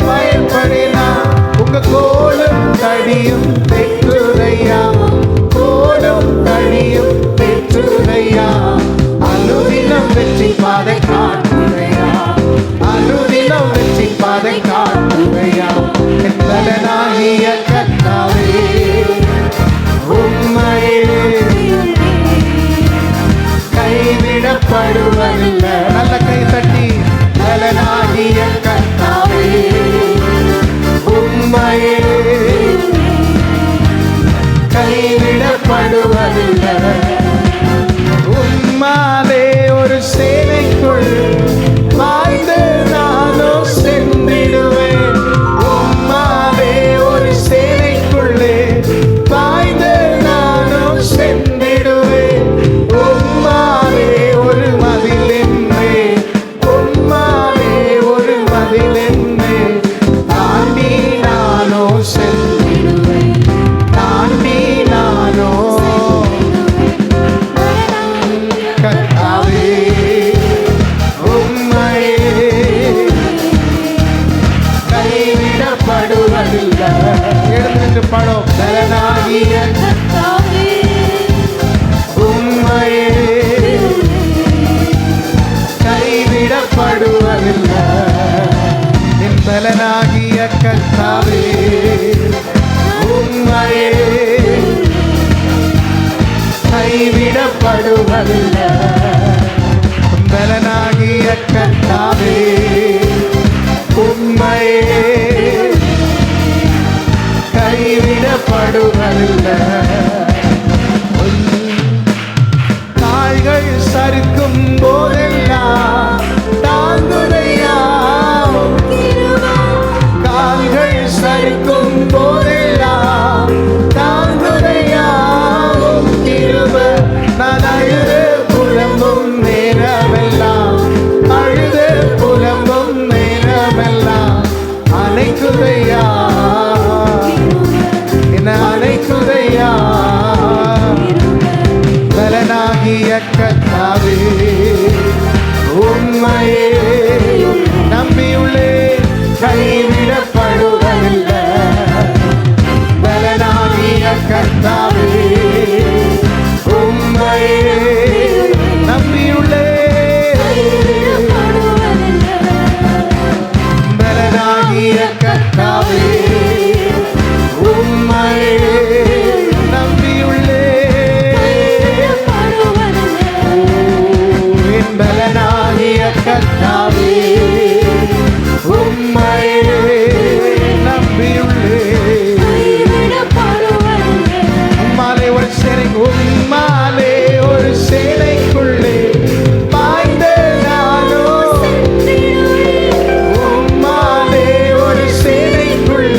பயப்படினார். உங்க கோலும் தடியும் பெற்றுதையா, கோலும் தடியும் பெற்றுதையா. அனுதினம் வெற்றி பாதை காட்டுதையா, அனுதினம் வெற்றி பாதை காட்டுதையா. என் பலனாகிய கர்த்தாவே உம்மையே கைவிடப்படுவதில்லை. நல்ல கை தட்டி பலனாகிய கர்த்தாவே உம்மையே கைவிடப்படுவதில்லை. உம்மாலே ஒரு சேனைக்குள் வாழ்ந்து நானும் சென்றிடுவேன். உம்மாலே ஒரு சேனைக்குள்ளே வாழ்ந்து நானும் சென்றிடுவேன். உம்மாலே ஒரு மதிலென்னே, உம்மாலே ஒரு மதிலென்னே தாண்டி நானோ சென்றிடுவேன், தாண்டி நானோ. கர்த்தாவே உம்மையே கைவிடப்படுவதில்லை. எழுந்து பாடும். பலனாகிய உம்மையே கைவிடப்படுவதில்லை. என் பலனாகிய கர்த்தாவே உம்மையே கைவிடப்படுவதில்லை. பலனாகிய கர்த்தாவே உம்மையே கைவிடப்படுவதில்லை. கால்கள் சறுக்கும் போதெல்லாம் தாங்குதையா உம் கிருபை. கால்கள் சறுக்கும் போதெல்லாம் தாங்குதையா உம் கிருபை. நான் அழுது புலம்பும் நேரமெல்லாம், அழுது புலம்பும் நேரமெல்லாம் அனைத்துதையா, என்ன அனைத்துதையா. பலனாகிய கர்த்தாவே உம்மையே நம்பியுள்ளேன், கைவிடப்படுவதில்லை. பலனாகிய கர்த்தாவே உம்மையே நம்பியுள்ளேன். பலனாகிய கர்த்தாவே உம்மையே நம்பியுள்ளேன். என் பலனாகிய கர்த்தாவே உம்மையே நம்பியுள்ளேன். உம்மாலே ஒரு சேனை, உம்மாலே ஒரு சேனைக்குள்ளே பாய்ந்து நானோ. உம்மாலே ஒரு சேனைக்குள்ளே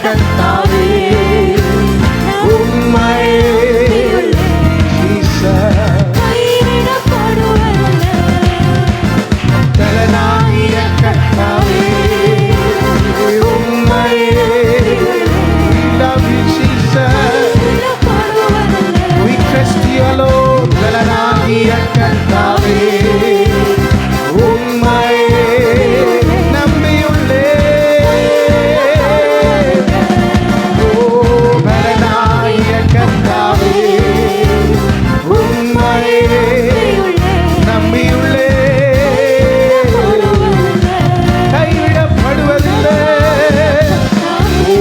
கர்த்தாவே உம்மையே பலனாகிய கர்த்தாவே உம்மையே love you Jesus we trust you alone பலனாகிய கர்த்தாவே உம்மையே நம்பியுள்ளே ஓ பலனாகிய கர்த்தாவே உம்மையே நம்பியுள்ளே கைவிடப்படுவதில்லை ஓ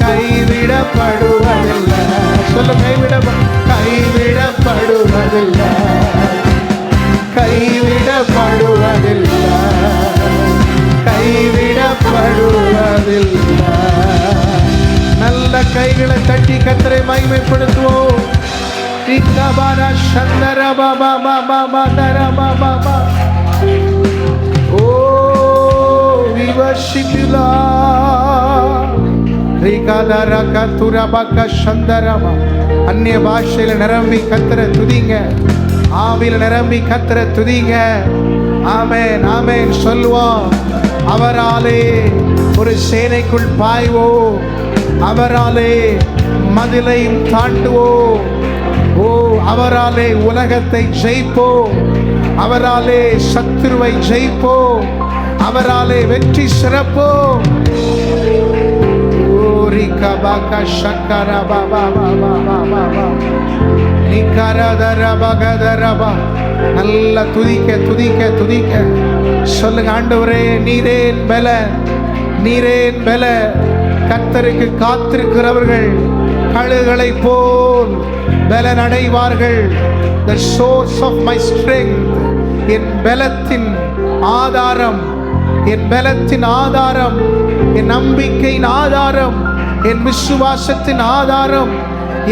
கைவிடப்படுவதில்லை சொல்ல கைவிடப்படுவதில்லை கைவிடப்படுவதில்லை கைவிடப்படுவதில்லை நல்ல கைகளை தட்டி கர்த்தரை மகிமைப்படுத்துவோம் Oh, we worship you, Lord. அந்நிய பாஷையில நிரம்பி கர்த்தரை துதிங்க, ஆவியில நிரம்பி கர்த்தரை துதிங்க. ஆமென் ஆமென் சொல்லுவோம். அவராலே ஒரு சேனைக்குள் பாய்வோம், அவராலே மதிலையும் தாண்டுவோம். ஓ அவராலே உலகத்தை ஜெயிப்போம், அவராலே சத்துருவை ஜெயிப்போம், அவராலே வெற்றி சிறப்போம். நல்ல துதிக்க துதிக்க துதிக்க சொல்லுங்க. ஆண்டவரே நீரேன் பல, நீரேன் பல. கர்த்தருக்கு காத்திருக்கிறவர்கள் கழுகளை போல் பலன் அடைவார்கள். The source of my strength, என் பலத்தின் ஆதாரம், என் பலத்தின் ஆதாரம், என் நம்பிக்கையின் ஆதாரம், என் விசுவாசத்தின் ஆதாரம்,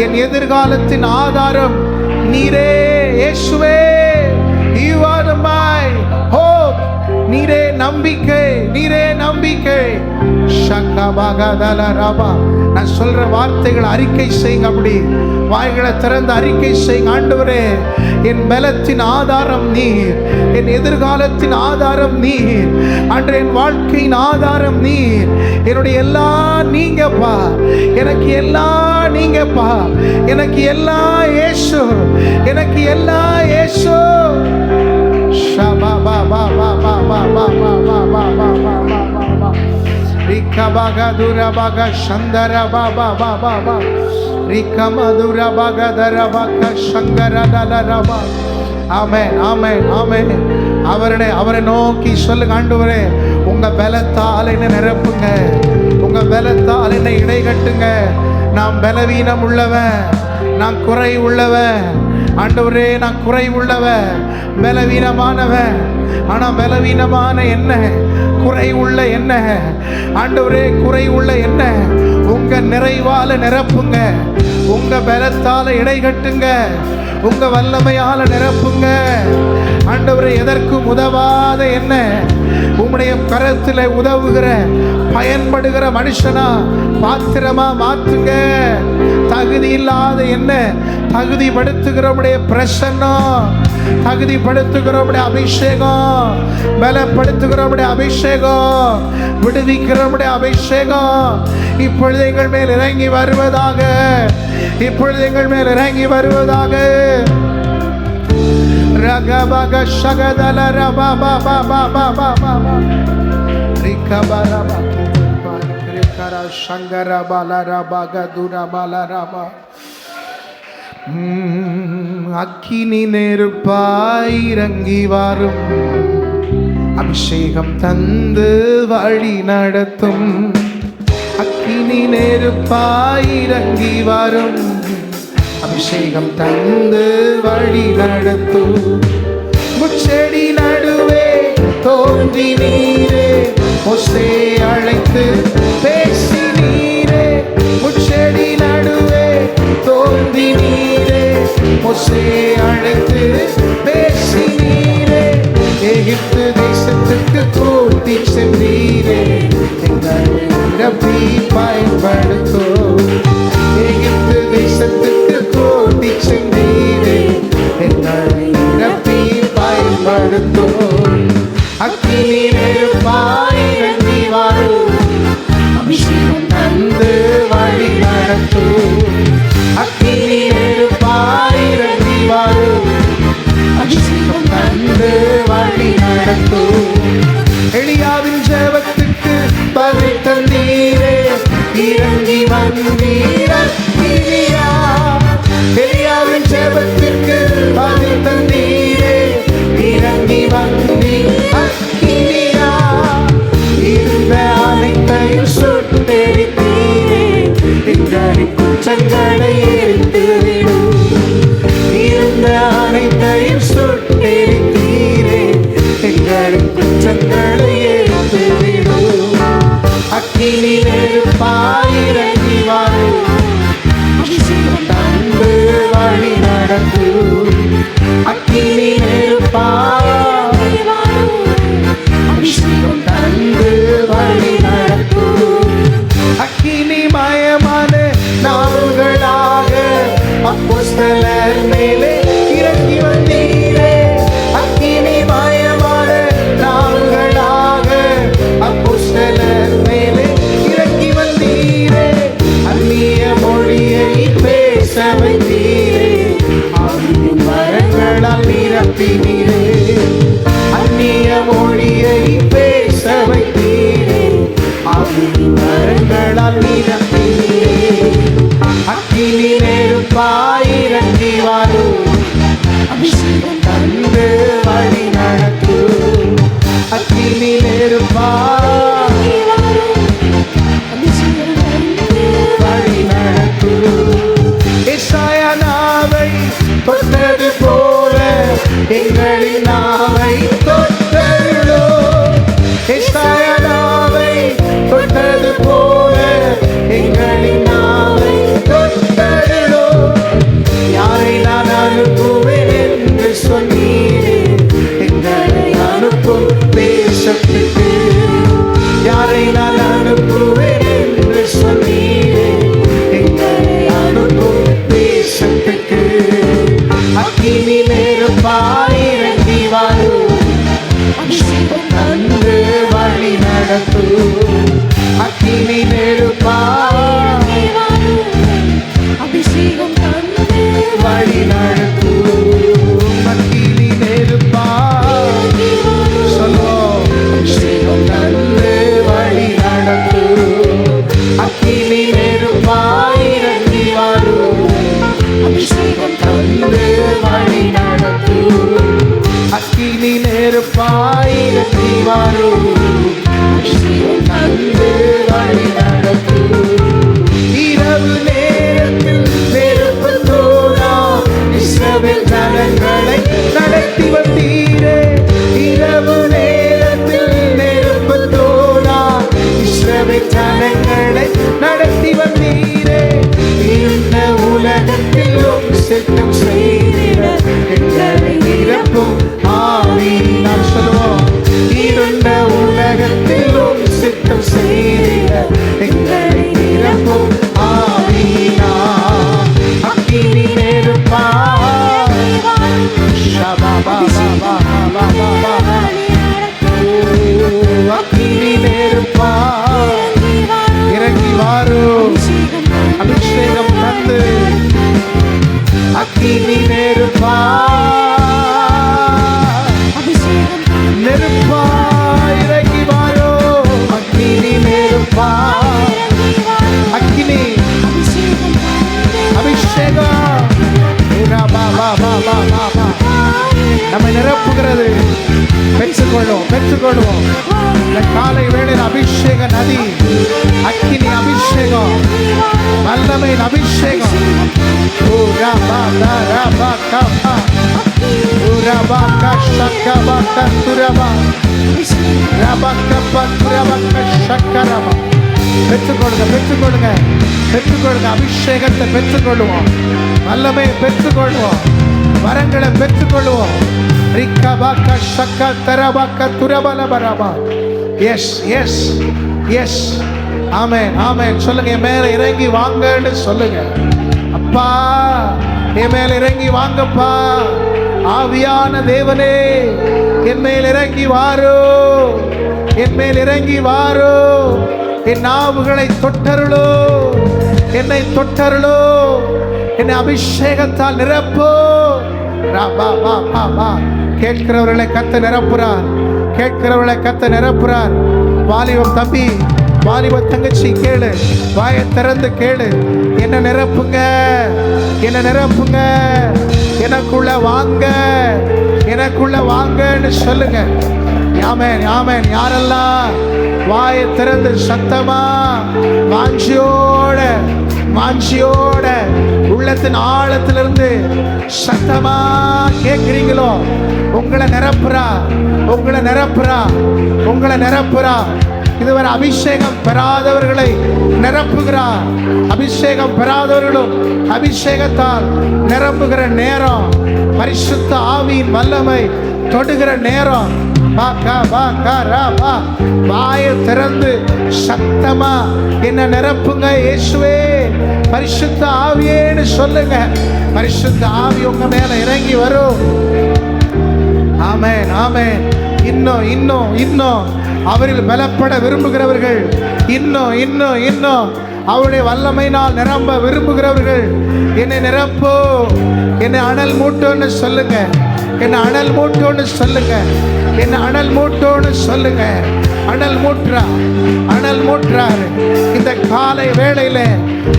என் எதிர்காலத்தின் ஆதாரம் நீரே இயேசுவே. You are my hope. நீரே நம்பிக்கை, நீரே நம்பிக்கை. ஷக்கபகதலரபா. நான் சொல்ற வார்த்தைகளை அறிக்கை செய்யுங்க. அப்படி வாய்களை திறந்து அறிக்கை செய்யுங்க. ஆண்டவரே என் பலத்தின் ஆதாரம் நீர், என் எதிர்காலத்தின் ஆதாரம் நீர், ஆண்டவரே என் வாழ்க்கையின் ஆதாரம் நீர். என்னுடைய எல்லாம் நீங்கப்பா, எனக்கு எல்லாம் நீங்கப்பா, எனக்கு எல்லாம் இயேசு, எனக்கு எல்லாம் இயேசு. ரிகபகதுரபக சந்தரபபபபப ரிகமதுரபகதரபக சங்கரதலரப. ஆமென் ஆமென் ஆமென். அவரை நோக்கி சொல்லுங்க. ஆண்டவரே உங்க பலத்தால் என்னை நிரப்புங்க, உங்க பலத்தால் என்னை இடை கட்டுங்க. நான் பலவீனம் உள்ளவன், நான் குறை உள்ளவன். ஆண்டவரே நான் குறை உள்ளவன், பலவீனமானவன். ஆனா பலவீனமான என்ன, குறை உள்ள என்ன, ஆண்டவரே குறை உள்ள என்ன உங்க நிறைவால நிரப்புங்க, உங்க பலத்தால இடை கட்டுங்க, உங்க வல்லமையால நிரப்புங்க. ஆண்டவரே எதற்கும் உதவாத என்ன உம்முடைய கரத்தில் உதவுகிற பயன்படுகிற மனுஷனா பாத்திரமா மாத்துங்க. தகுதி இல்லாத என்ன தகுதிப்படுத்துகிறோமுடைய பிரசன்னம், தகுதிப்படுத்துகிறோமுடைய அபிஷேகம், பலப்படுத்துகிறோமுடைய அபிஷேகம், விடுவிக்கிறோமுடைய அபிஷேகம் இப்பொழுது எங்கள் மேல் இறங்கி வருவதாக, இப்பொழுது எங்கள் மேல் இறங்கி வருவதாக. ரகபக ஷகதல ரபபபபபபப ரிகபரப கிரகர சங்கரபல ரபகதுரபல ரப. அக்கினி நெருப்பாய் இறங்கி வரும், அபிஷேகம் தந்து வழி நடத்தும். அக்கினி நெருப்பாய் இறங்கி வரும், அபிஷேகம் தந்து வழி நடத்தும். முச்செடி நடுவே தோன்றி நீரே, மோசே அழைத்து பேசி நீரே. முச்செடி நடுவே தோன்றி நீரே, மோசே அழைத்து பேசி நீரே. எகிப்து தேசத்துக்கு கூட்டி சென்றீரே, எங்களை பயன்படுத்தும். எகிப்து தேசத்துக்கு கூட்டி சென்றீரே, எங்களை நிரப்பி பயன்படுத்தும். அக்கினி நெருப்பாய் இறங்கி வரும், அபிஷேகம் தந்து வழி நடத்தும். அக்கினி நெருப்பாய் இறங்கி வரும், அபிஷேகம் தந்து வழி நடத்தும். எலியாவின் ஜெபத்துக்கு பதில் தந்தீரே, இறங்கி வந்தீர் அக்கினியா. எலியாவின் ஜெபத்திற்கு பதில் தந்தீரே, இறங்கி வந்தீர் அக்கினியா. இருந்த அனைத்தையும் சுட்டெரித்தீரே, எங்களின் குற்றங்களை எரித்துவிடும். இருந்த அனைத்தையும் சுட்டெரித்தீரே, எங்களின் குற்றங்களை எரித்துவிடும். அக்கினி நெருப்பாய் இறங்கி வரும், அபிஷேகம் தந்து வழி நடத்தும். அக்கினி நெருப்பாய் அபிஷேகம் தந்து வழி நடத்தும். அக்கினி மயமான நாவுகளாக அப்போஸ்தலர் மேலே இறங்கி வந்தீரே. அக்கினி மயமான நாவுகளாக அப்போஸ்தலர் மேலே இறங்கி வந்தீரே. அந்நிய மொழியை பேச வைத்தீரே, ஆவியின் வரங்களால் நிரப்பினீரே. அந்நிய மொழியை பேச வைத்தீரே, ஆவியின் வரங்களால் நிரப்பினீரே. அக்கினி நெருப்பாய் இறங்கி வரும், அபிஷேகம் தந்து வழி நடத்தும். அக்கினி நெருப்பாய் வழி நடத்தும். எசாயா நாவை தொட்டது போல எங்களின் நாவை தொட்டருளோ. எசாயா நாவை தொட்டது போல எங்களின் நாவை தொட்டருளோ. யாரை நான் அனுப்புவேன் என்று சொன்னீரே, எங்களை அனுப்பும் தேசத்துக்கு. யாரை நான் அனுப்புவேன் என்று சொன்னீரே, எங்களை அனுப்பும் தேசத்துக்கு. அக்கினி நெருப்பாய் இறங்கி வரும், அபிஷேகம் தந்து வழி நடத்தும். அக்கினி நெருப்பாய் அபிஷேகம் தந்து வழி நடத்தும். அக்கினி நெருப்பாய் சொல்லுவோம், அபிஷேகம் தந்து வழி நடத்தும். அக்கினி நெருப்பாய் இறங்கி வரும், அபிஷேகம் தந்து வழி நடத்தும். அக்கினி நெருப்பாய் இறங்கி வரும், அபிஷேகம் தந்து வழி நடத்தும். இரவு நேரத்தில் நெருப்பு தோனா இஸ்ரவேல் ஜனங்களை நடத்தி வந்தீரே. இரவு நேரத்தில் நெருப்பு தோனா இஸ்ரவேல் ஜனங்களை நடத்தி வந்தீரே. இந்த உலகத்திலும் சித்தம் செய்திட எங்களை நிரப்பும் ஆவி. நாம் சொல்லுவோம், இருண்ட உலகத்திலும் சித்தம் செய்திட எங்களை நிரப்பும் ஆவியா. அக்கினி நெருப்பாய் அக்கினி நெருப்பாய் இறங்கி வாரும், அபிஷேகம் தந்து. அக்கினி நெருப்பாய் நெருப்பாய் இறங்கி வாரும். அக்கினி நெருப்பாய் அக்கினி அபிஷேகம் நம்மை நிரப்புகிறது. பெற்றுக்கொள்வோம் பெற்றுக்கொள்வோம். இந்த காலை வேளையில் அபிஷேக நதி, அக்கினி அபிஷேகம், வல்லமையின் அபிஷேகம். பெற்றுக்கொள்ளுங்க பெற்றுக்கொள்ளுங்க பெற்றுக்கொள்ளுங்க. அபிஷேகத்தை பெற்றுக்கொள்ளுவோம், வல்லமையை பெற்றுக்கொள்வோம், வரங்களை பெற்றுக்கொள்வோம். எஸ் எஸ் எஸ் ஆமென் ஆமென் சொல்லுங்க. என் மேல இறங்கி வாங்கன்னு சொல்லுங்க. அப்பா என் மேல இறங்கி வாங்கப்பா. ஆவியான தேவனே என் மேல் இறங்கி வாரோ, என் மேல் இறங்கி வாரோ. என் நாவுகளை தொட்டருளோ, என்னை தொட்டருளோ, என்னை அபிஷேகத்தால் நிரப்போ. கேட்கிறவர்களை கத்த நிரப்புறார், கேட்கிறவர்களை கத்த நிரப்புறார். வாலிபம் தம்பி, வாலிப தங்கச்சி கேளு, வாயை திறந்து கேளு. என்ன நிரப்புங்க, என்ன நிரப்புங்க, எனக்குள்ள வாங்க, எனக்குள்ள வாங்கன்னு சொல்லுங்க. ஆமென் ஆமென். யாரெல்லாம் வாயை திறந்து சத்தமா வாஞ்சியோட வாஞ்சியோட உள்ளத்தின் ஆழத்திலிருந்து சத்தமா கேட்கிறீங்களோ, உங்களை நிரப்புறா, உங்களை நிரப்புறா, உங்களை நிரப்புறா. இதுவரை அபிஷேகம் பெறாதவர்களை நிரப்புகிறார். அபிஷேகம் பெறாதவர்களும் அபிஷேகத்தால் நிரம்புகிற நேரம், பரிசுத்த ஆவியின் வல்லமை தொடுகிற நேரம். வாயை திறந்து சத்தமா என்ன நிரப்புங்க இயேசுவே, பரிசுத்த ஆவியேன்னு சொல்லுங்க. பரிசுத்த ஆவி உங்க மேல இறங்கி வரும். ஆமென் ஆமென். இன்னும் இன்னும் இன்னும் அவரில் பலப்பட விரும்புகிறவர்கள், இன்னும் இன்னும் இன்னும் அவருடைய வல்லமையினால் நிரம்ப விரும்புகிறவர்கள், என்னை நிரப்போ, என்னை அனல் மூட்டோன்னு சொல்லுங்க. என்னை அனல் மூட்டோன்னு சொல்லுங்க. என்னை அனல் மூட்டோன்னு சொல்லுங்க. அனல் மூற்றா, அனல் மூற்றாரு. இந்த காலை வேளையில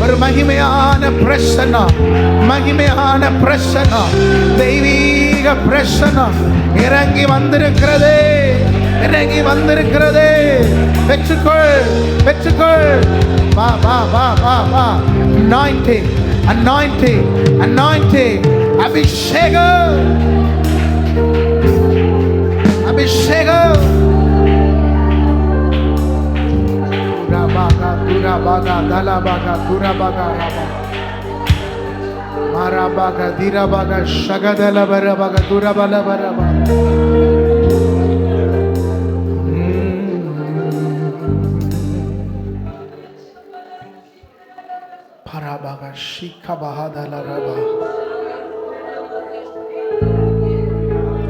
ஒரு மகிமையான பிரசன்னம், மகிமையான பிரசன்னம், தெய்வீக பிரசன்னம் இறங்கி வந்திருக்கிறது, இறங்கி வந்திருக்கிறது. பெற்றுக்கொள், பெற்றுக்கொள். வா வா வா வா வா. anointing, anointing, anointing. அபிஷேகம், அபிஷேகம். துரபாகா துரபாகா தலபாகா துரபாகா ரபா மாராபாகா திரபாகா ஷகதலபரபாகா துரபலபரபா. பரபாகா ஷிகபஹதலரபா.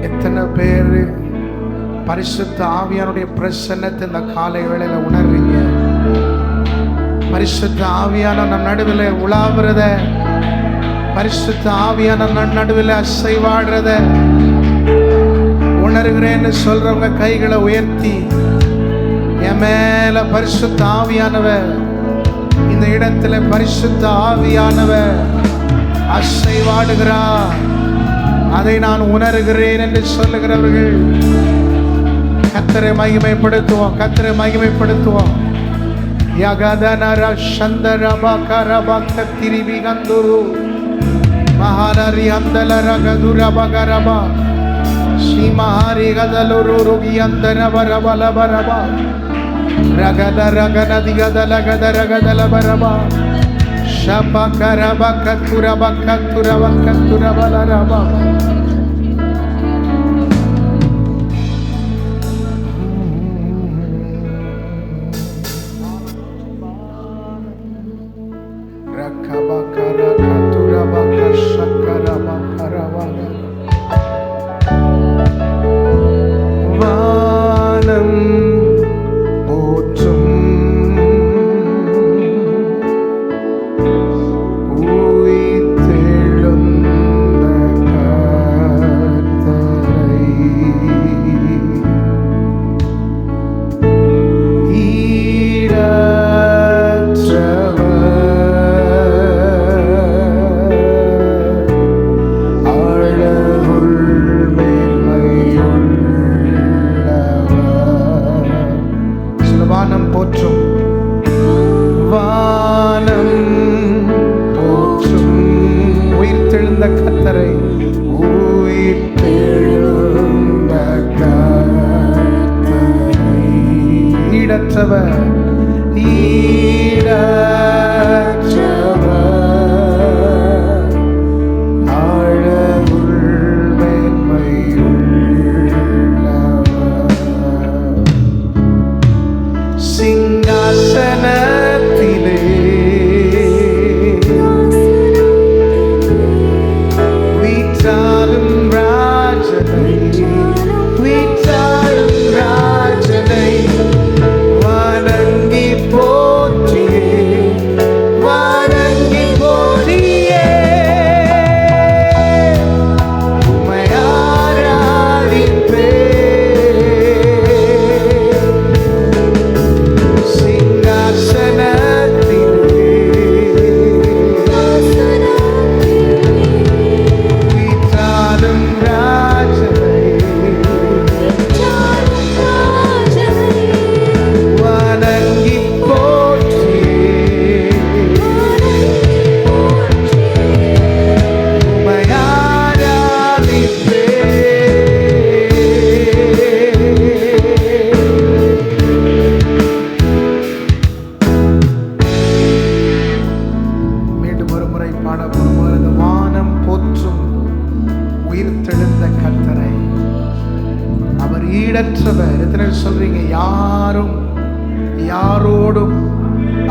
எத்தனை பேர் பரிசுத்த ஆவியானுடைய பிரசன்னத்தை இந்த காலை வேளையில உணர்றீங்க? பரிசுத்த ஆவியான நம் நடுவில் உலாவுறத, பரிசுத்த ஆவியான நம் நடுவில் அசைவாடுறத உணர்கிறேன்னு சொல்றவங்க கைகளை உயர்த்தி, என் மேல பரிசுத்த ஆவியானவர், இந்த இடத்துல பரிசுத்த ஆவியானவர் அசைவாடுகிறார், அதை நான் உணர்கிறேன் என்று சொல்லுகிறவர்கள் கர்த்தரை மகிமைப்படுத்துவோம், கர்த்தரை மகிமைப்படுத்துவோம். யகதனர சந்தரபகரபக திரிபிகந்துரு மஹாலரி அந்தலரகதுரபகரபா ஸ்ரீமஹாரி கதலுரு ருகியந்தரபரபலபரபா ரகதரகனதிகதலகதரகதலபரபா ஷபகரபகத்துரபகத்துரபகத்துரபலரபா. வானம் போற்றும் உயிர்த்தெழுந்த கர்த்தரை போற்றும், வானம் போற்றும் உயிர்த்தெழுந்த கர்த்தரை, உயிர்த்தெழுந்த கர்த்தரை ஈடற்றவர், ஈடற்றவர் ஆழவுள் மேன்மையுள்ளவர் சிங்காசன யாரோடும்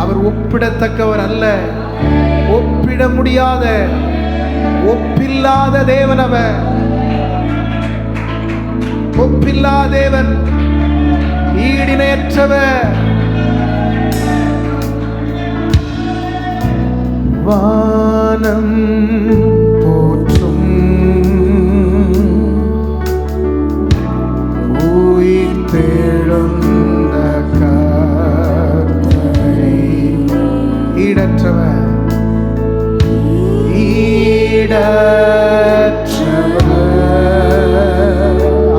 அவர் ஒப்பிடத்தக்கவர் அல்ல. ஒப்பிட முடியாத, ஒப்பில்லாத தேவன் அவர். ஒப்பில்லாத தேவன், ஈடிணையற்றவர். வானம் போற்றும் உயிர் தேழுந்த கர்த்தரை, ஈடற்றவர், ஈடற்றவர்,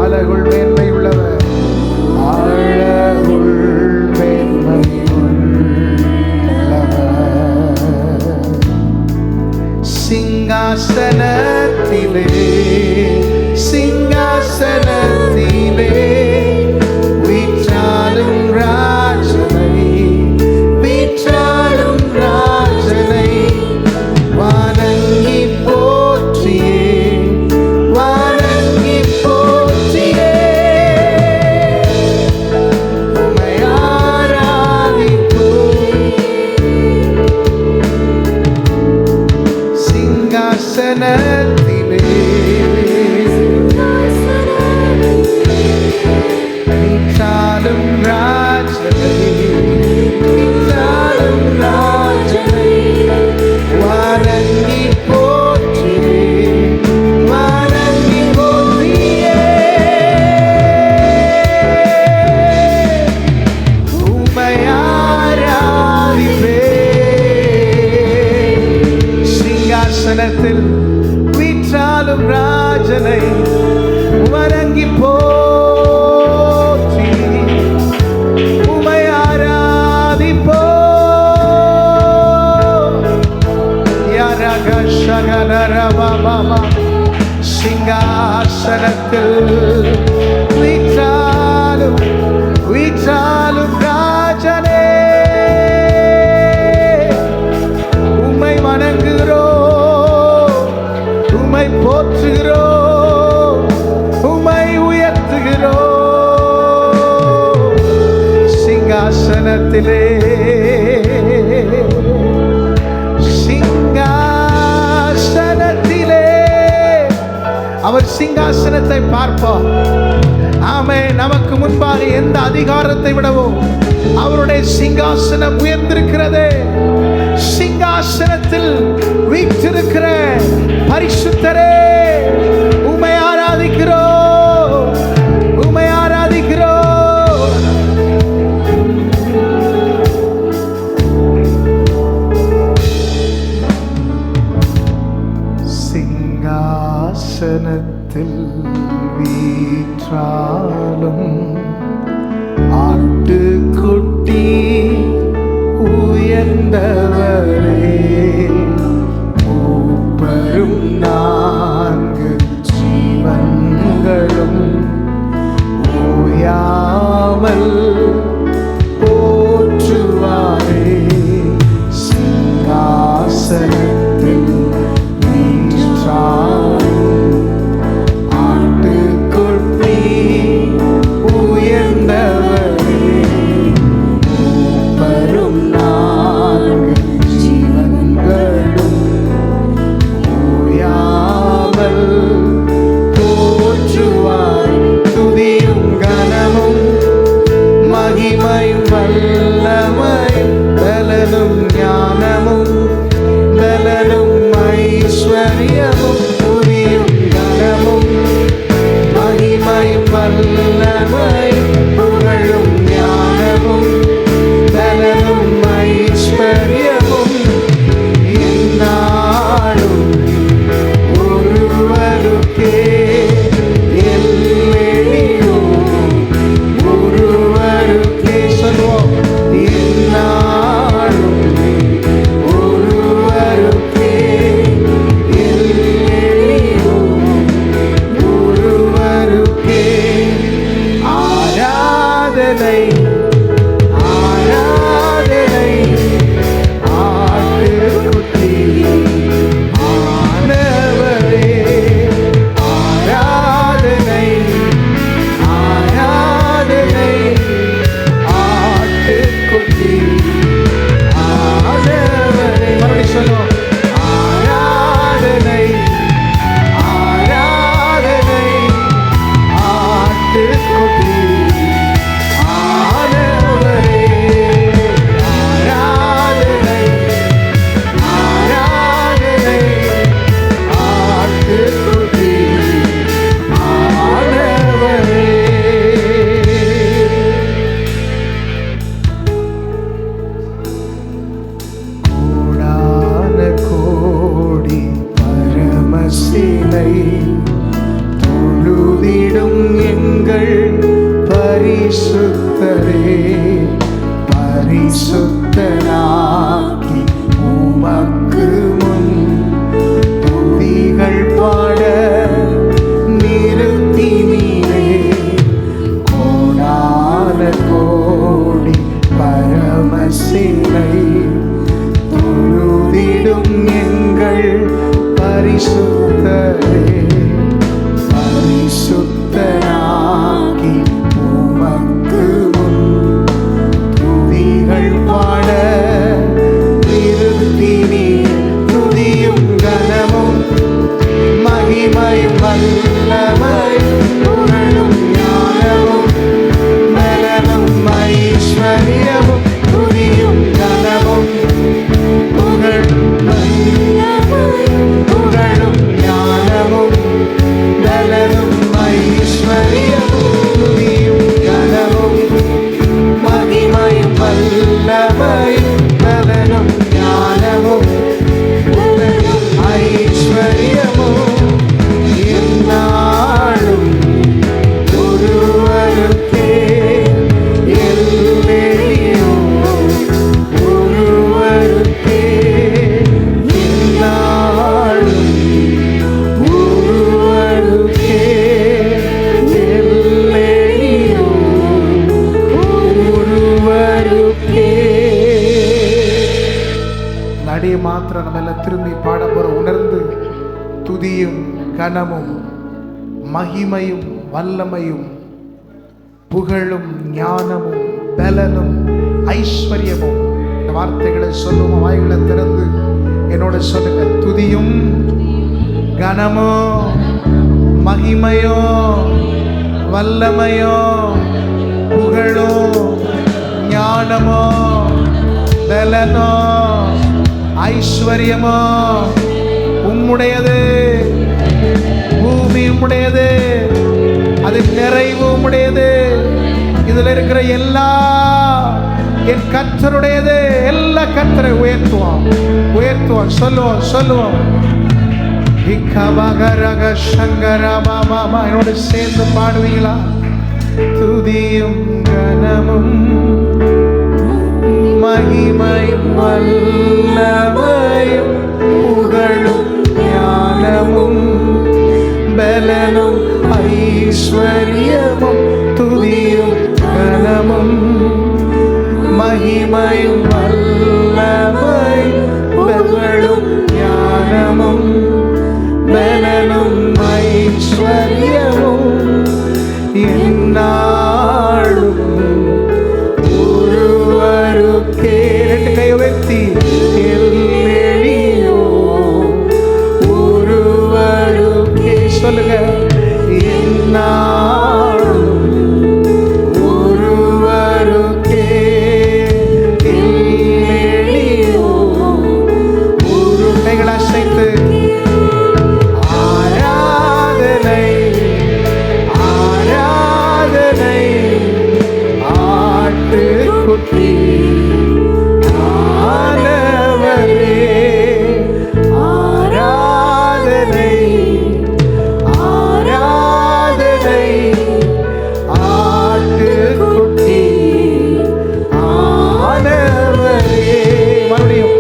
அழகுள் மேன்மை உள்ளவர், அழகுள் மேன்மை உள்ளவர். சிங்காசனத்திலே, சிங்காசனத்திலே வீற்றாலும் ராஜனை, வீற்றாலும் ராஜனை வணங்கி போற்றியே, வணங்கி போற்றியே உம்மை ஆராதிப்போம். சிங்காசனத்திலே வீற்றாலும் ராஜனை, வீற்றாலும் ராஜனை வணங்கி போற்றியே, வணங்கி போற்றியே உம்மை ஆராதிப்பேன். சிங்காசனத்தில் வீற்றாலும் ராஜனை வணங்கி போற்றி உம்மை ஆராதிப்போம். யரக சகலரவமம. சிங்காசனத்தில் வீற்றாலும், வீற்றாலும் ராஜனே உம்மை வணங்குகிறோம், உம்மை போற்றுகிறோம், உம்மை உயர்த்துகிறோம். சிங்காசனத்திலே, சிங்காசனத்திலே அவர் சிங்காசனத்தை பார்ப்பார். ஆமென். நமக்கு முன்பாக எந்த அதிகாரத்தை விடவோ அவருடைய சிங்காசனம் உயர்ந்திருக்கிறது. சிங்காசனத்தில் வீற்றிருக்கிற பரிசுத்தரே உம்மை ஆராதிக்கிறோம், உம்மை ஆராதிக்கிறோம். சிங்காசனத்தில் வீற்றாலும் ஆட்டுக்குட்டி உயர்ந்தவரே, மூப்பரும் நான்கு ஜீவன்களும் ஓயாமல் போற்றுவாரே. சிங்காசனத்தில் வீற்றாலும் ஆட்டுக்குட்டி உயர்ந்தவரே, மூப்பரும் நான்கு பரிசுத்தனாக்கி உமக்கு முன் துதிகள் பாட நிறுத்தினீரே. கோடான கோடி பரமசிலை தொழுதிடும் எங்கள் பரிசுத்தரே. பரிசுத்தனாக்கி உமக்கு முன் துதிகள் பாட நிறுத்தினீர். துதியும் கனமும் மகிமையும் வல்லமையும் புகழும் ஞானமும் பலனும் ஐஸ்வர்யமும் துதியும் கனமும் புகழும் ஞானமும் பலனும் ஐஸ்வர்யமும் துதியும் கனமும் மகிமையும் வல்லமையும் பலனும் ஞானமும் புகழும் ஐஸ்வர்யமும் எந்நாளும் ஒருவருக்கே எல்லையும் ஒருவருக்கே எந்நாளும் ஒருவருக்கே எல்லையும் ஒருவருக்கே. நடிய மாத்திரம் நம்ம எல்லாம் திரும்பி பாட போற உணர்ந்து துதியும் கனமும் மகிமையும் வல்லமையும் புகழும் ஞானமும் பலனும் ஐஸ்வர்யமும். இந்த வார்த்தைகளை சொல்லுவோம், வாய்களை திறந்து என்னோட சொல்லுங்க. துதியும் கனமும் மகிமையும் வல்லமையும் புகழும் ஞானமும் பலனும் ஐஸ்வர்யமும் உம்முடையது. பூமி உம்முடையது, அது நிறைவு உம்முடையது. இதுல இருக்கிற எல்லா என் கர்த்தருடையது. எல்லா கர்த்தரை உயர்த்துவோம் உயர்த்துவோம் சொல்லுவோம் சொல்லுவோம். இக்கபகரக சங்கரமாமா என்னோட சேர்ந்து பாடுவீங்களா? துதியும் கனமும் மகிமையும் வல்லமையும் புகழும் ஞானமும் பலனும் ஐஸ்வர்யமும் துதியும் கனமும் மகிமையும் வல்லமையும் புகழும் ஞானமும் பலனும் ஐஸ்வர்யமும் எந்நாளும் ஒருவருக்கே. ரெண்டு கை உயர்த்தி எல்லையோ ஒருவருக்கே சொல்லுங்க. எந்நாளும் ஒருவருக்கே எல்லையோ ஒரு கைகளை அசைத்து ஆராதனை ஆராதனை ஆட்டுக்குட்டி ஆனவரே. ஆராதனை ஆராதனை ஆட்டுக்குட்டி ஆனவரே. மறுபடியும்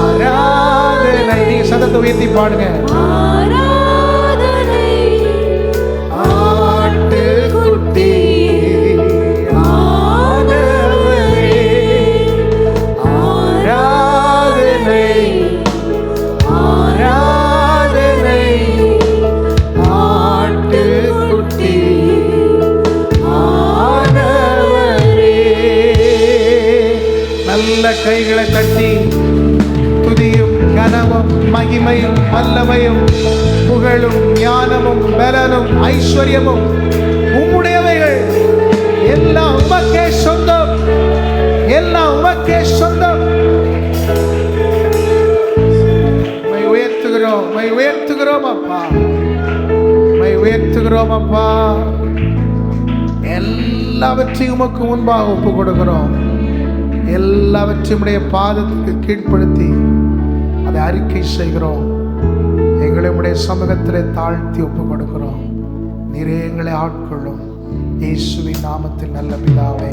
ஆராதனை. நீங்க சத்தத்தை உயர்த்தி பாடுங்க. ஆட்டுக்குட்டி ஆனவரே. ஆராதனை ஆராதனை ஆட்டுக்குட்டி ஆனவரே. நல்ல கைகளை தட்டி துதியும் கனமும் மகிமையும் வல்லமையும் புகழும் ஞானமும் பலனும் ஐஸ்வர்யமும் உம்முடையவைகள். எல்லாம் உமக்கே சொந்தம், எல்லாம் உமக்கே சொந்தம். உயர்த்துகிறோம் உயர்த்துகிறோம் அப்பா, உயர்த்துகிறோம் அப்பா. எல்லாவற்றையும் உமக்கு முன்பாக ஒப்பு கொடுக்கிறோம். எல்லாவற்றையும் உடைய பாதத்துக்கு கீழ்ப்படுத்தி அதை அறிக்கை செய்கிறோம். எங்களை உடைய சமூகத்திலே தாழ்த்தி ஒப்பு கொடுக்கிறோம். நீரே எங்களை ஆட்கொள்ளும். இயேசுவின் நாமத்தில் நல்ல பிதாவே.